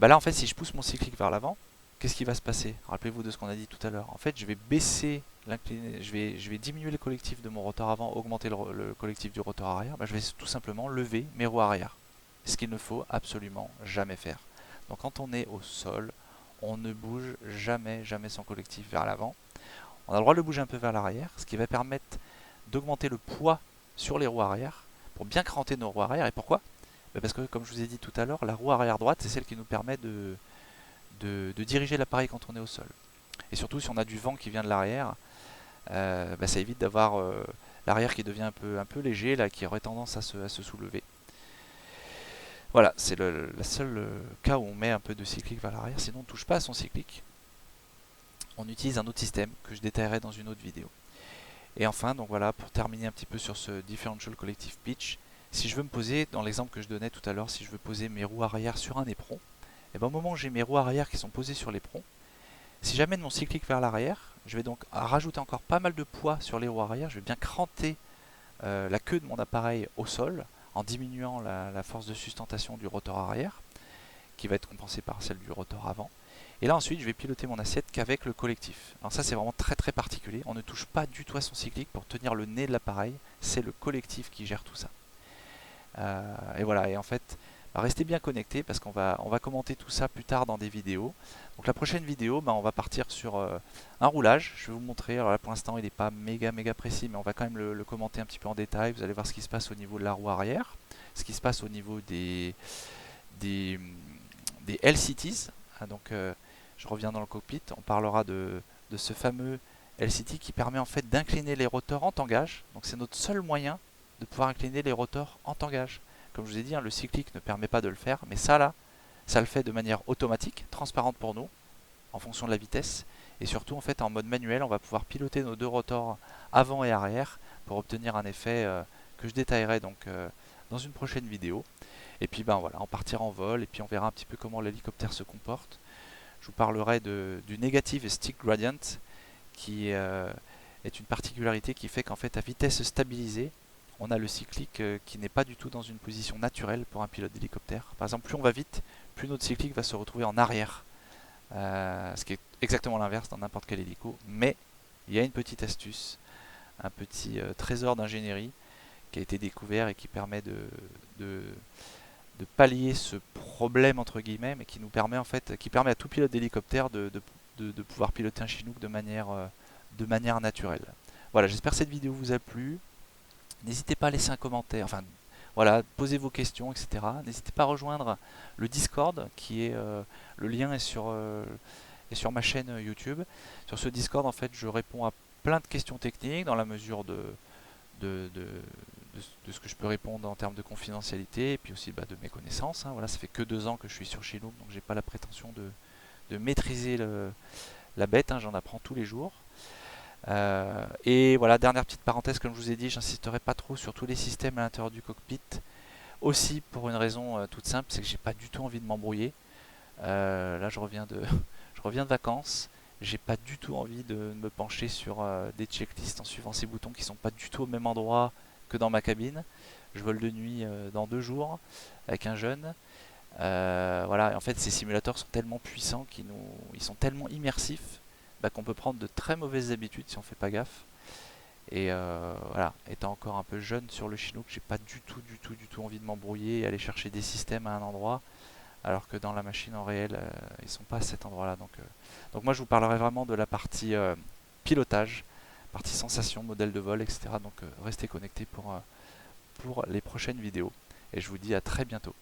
Là en fait si je pousse mon cyclique vers l'avant, qu'est-ce qui va se passer? Rappelez-vous de ce qu'on a dit tout à l'heure. En fait je vais baisser je vais diminuer le collectif de mon rotor avant, augmenter le collectif du rotor arrière. Je vais tout simplement lever mes roues arrière. Ce qu'il ne faut absolument jamais faire. Donc quand on est au sol, on ne bouge jamais son collectif vers l'avant. On a le droit de le bouger un peu vers l'arrière, ce qui va permettre d'augmenter le poids sur les roues arrière pour bien cranter nos roues arrière. Et pourquoi? Parce que comme je vous ai dit tout à l'heure, la roue arrière droite, c'est celle qui nous permet de diriger l'appareil quand on est au sol. Et surtout si on a du vent qui vient de l'arrière, ça évite d'avoir l'arrière qui devient un peu léger, là, qui aurait tendance à se soulever. Voilà, c'est le seul cas où on met un peu de cyclique vers l'arrière, sinon on ne touche pas à son cyclique. On utilise un autre système que je détaillerai dans une autre vidéo. Et enfin, donc voilà, pour terminer un petit peu sur ce differential collective pitch, si je veux me poser, dans l'exemple que je donnais tout à l'heure, si je veux poser mes roues arrière sur un éperon, et au moment où j'ai mes roues arrière qui sont posées sur l'éperon, si j'amène mon cyclique vers l'arrière, je vais donc rajouter encore pas mal de poids sur les roues arrière, je vais bien cranter la queue de mon appareil au sol, en diminuant la force de sustentation du rotor arrière, qui va être compensée par celle du rotor avant. Et là ensuite je vais piloter mon assiette qu'avec le collectif. Alors ça c'est vraiment très particulier, on ne touche pas du tout à son cyclique pour tenir le nez de l'appareil, c'est le collectif qui gère tout ça. Et voilà, et en fait, restez bien connectés parce qu'on va commenter tout ça plus tard dans des vidéos. Donc la prochaine vidéo, on va partir sur un roulage, je vais vous montrer, alors là pour l'instant il n'est pas méga précis, mais on va quand même le commenter un petit peu en détail, vous allez voir ce qui se passe au niveau de la roue arrière, ce qui se passe au niveau des LCTs, donc je reviens dans le cockpit, on parlera de ce fameux LCT qui permet en fait d'incliner les rotors en tangage, donc c'est notre seul moyen de pouvoir incliner les rotors en tangage. Comme je vous ai dit, le cyclique ne permet pas de le faire, mais ça là, ça le fait de manière automatique, transparente pour nous, en fonction de la vitesse, et surtout en fait en mode manuel, on va pouvoir piloter nos deux rotors avant et arrière pour obtenir un effet que je détaillerai donc dans une prochaine vidéo. Et puis voilà, on partira en vol et puis on verra un petit peu comment l'hélicoptère se comporte. Je vous parlerai du negative stick gradient qui est une particularité qui fait qu'en fait à vitesse stabilisée, on a le cyclique qui n'est pas du tout dans une position naturelle pour un pilote d'hélicoptère. Par exemple, plus on va vite, plus notre cyclique va se retrouver en arrière. Ce qui est exactement l'inverse dans n'importe quel hélico. Mais il y a une petite astuce, un petit trésor d'ingénierie qui a été découvert et qui permet de pallier ce problème entre guillemets, mais qui nous permet en fait, qui permet à tout pilote d'hélicoptère de pouvoir piloter un Chinook de manière naturelle. Voilà, j'espère que cette vidéo vous a plu. N'hésitez pas à laisser un commentaire, enfin voilà, posez vos questions, etc. N'hésitez pas à rejoindre le Discord, qui est le lien est sur ma chaîne YouTube. Sur ce Discord, en fait, je réponds à plein de questions techniques dans la mesure de ce que je peux répondre en termes de confidentialité et puis aussi de mes connaissances. Voilà, ça fait que 2 ans que je suis sur Chinook, donc j'ai pas la prétention de maîtriser la bête, j'en apprends tous les jours. Et voilà, dernière petite parenthèse, comme je vous ai dit, j'insisterai pas trop sur tous les systèmes à l'intérieur du cockpit. Aussi pour une raison toute simple, c'est que j'ai pas du tout envie de m'embrouiller. Là je reviens de vacances J'ai pas du tout envie de me pencher sur des checklists en suivant ces boutons qui sont pas du tout au même endroit que dans ma cabine. Je vole de nuit dans 2 jours avec un jeune. Voilà, et en fait, ces simulateurs sont tellement puissants ils sont tellement immersifs qu'on peut prendre de très mauvaises habitudes si on fait pas gaffe. Et voilà, étant encore un peu jeune sur le Chinook, j'ai pas du tout envie de m'embrouiller et aller chercher des systèmes à un endroit, alors que dans la machine en réel, ils sont pas à cet endroit-là. Donc moi, je vous parlerai vraiment de la partie pilotage, partie sensation, modèle de vol, etc. Donc restez connectés pour les prochaines vidéos. Et je vous dis à très bientôt.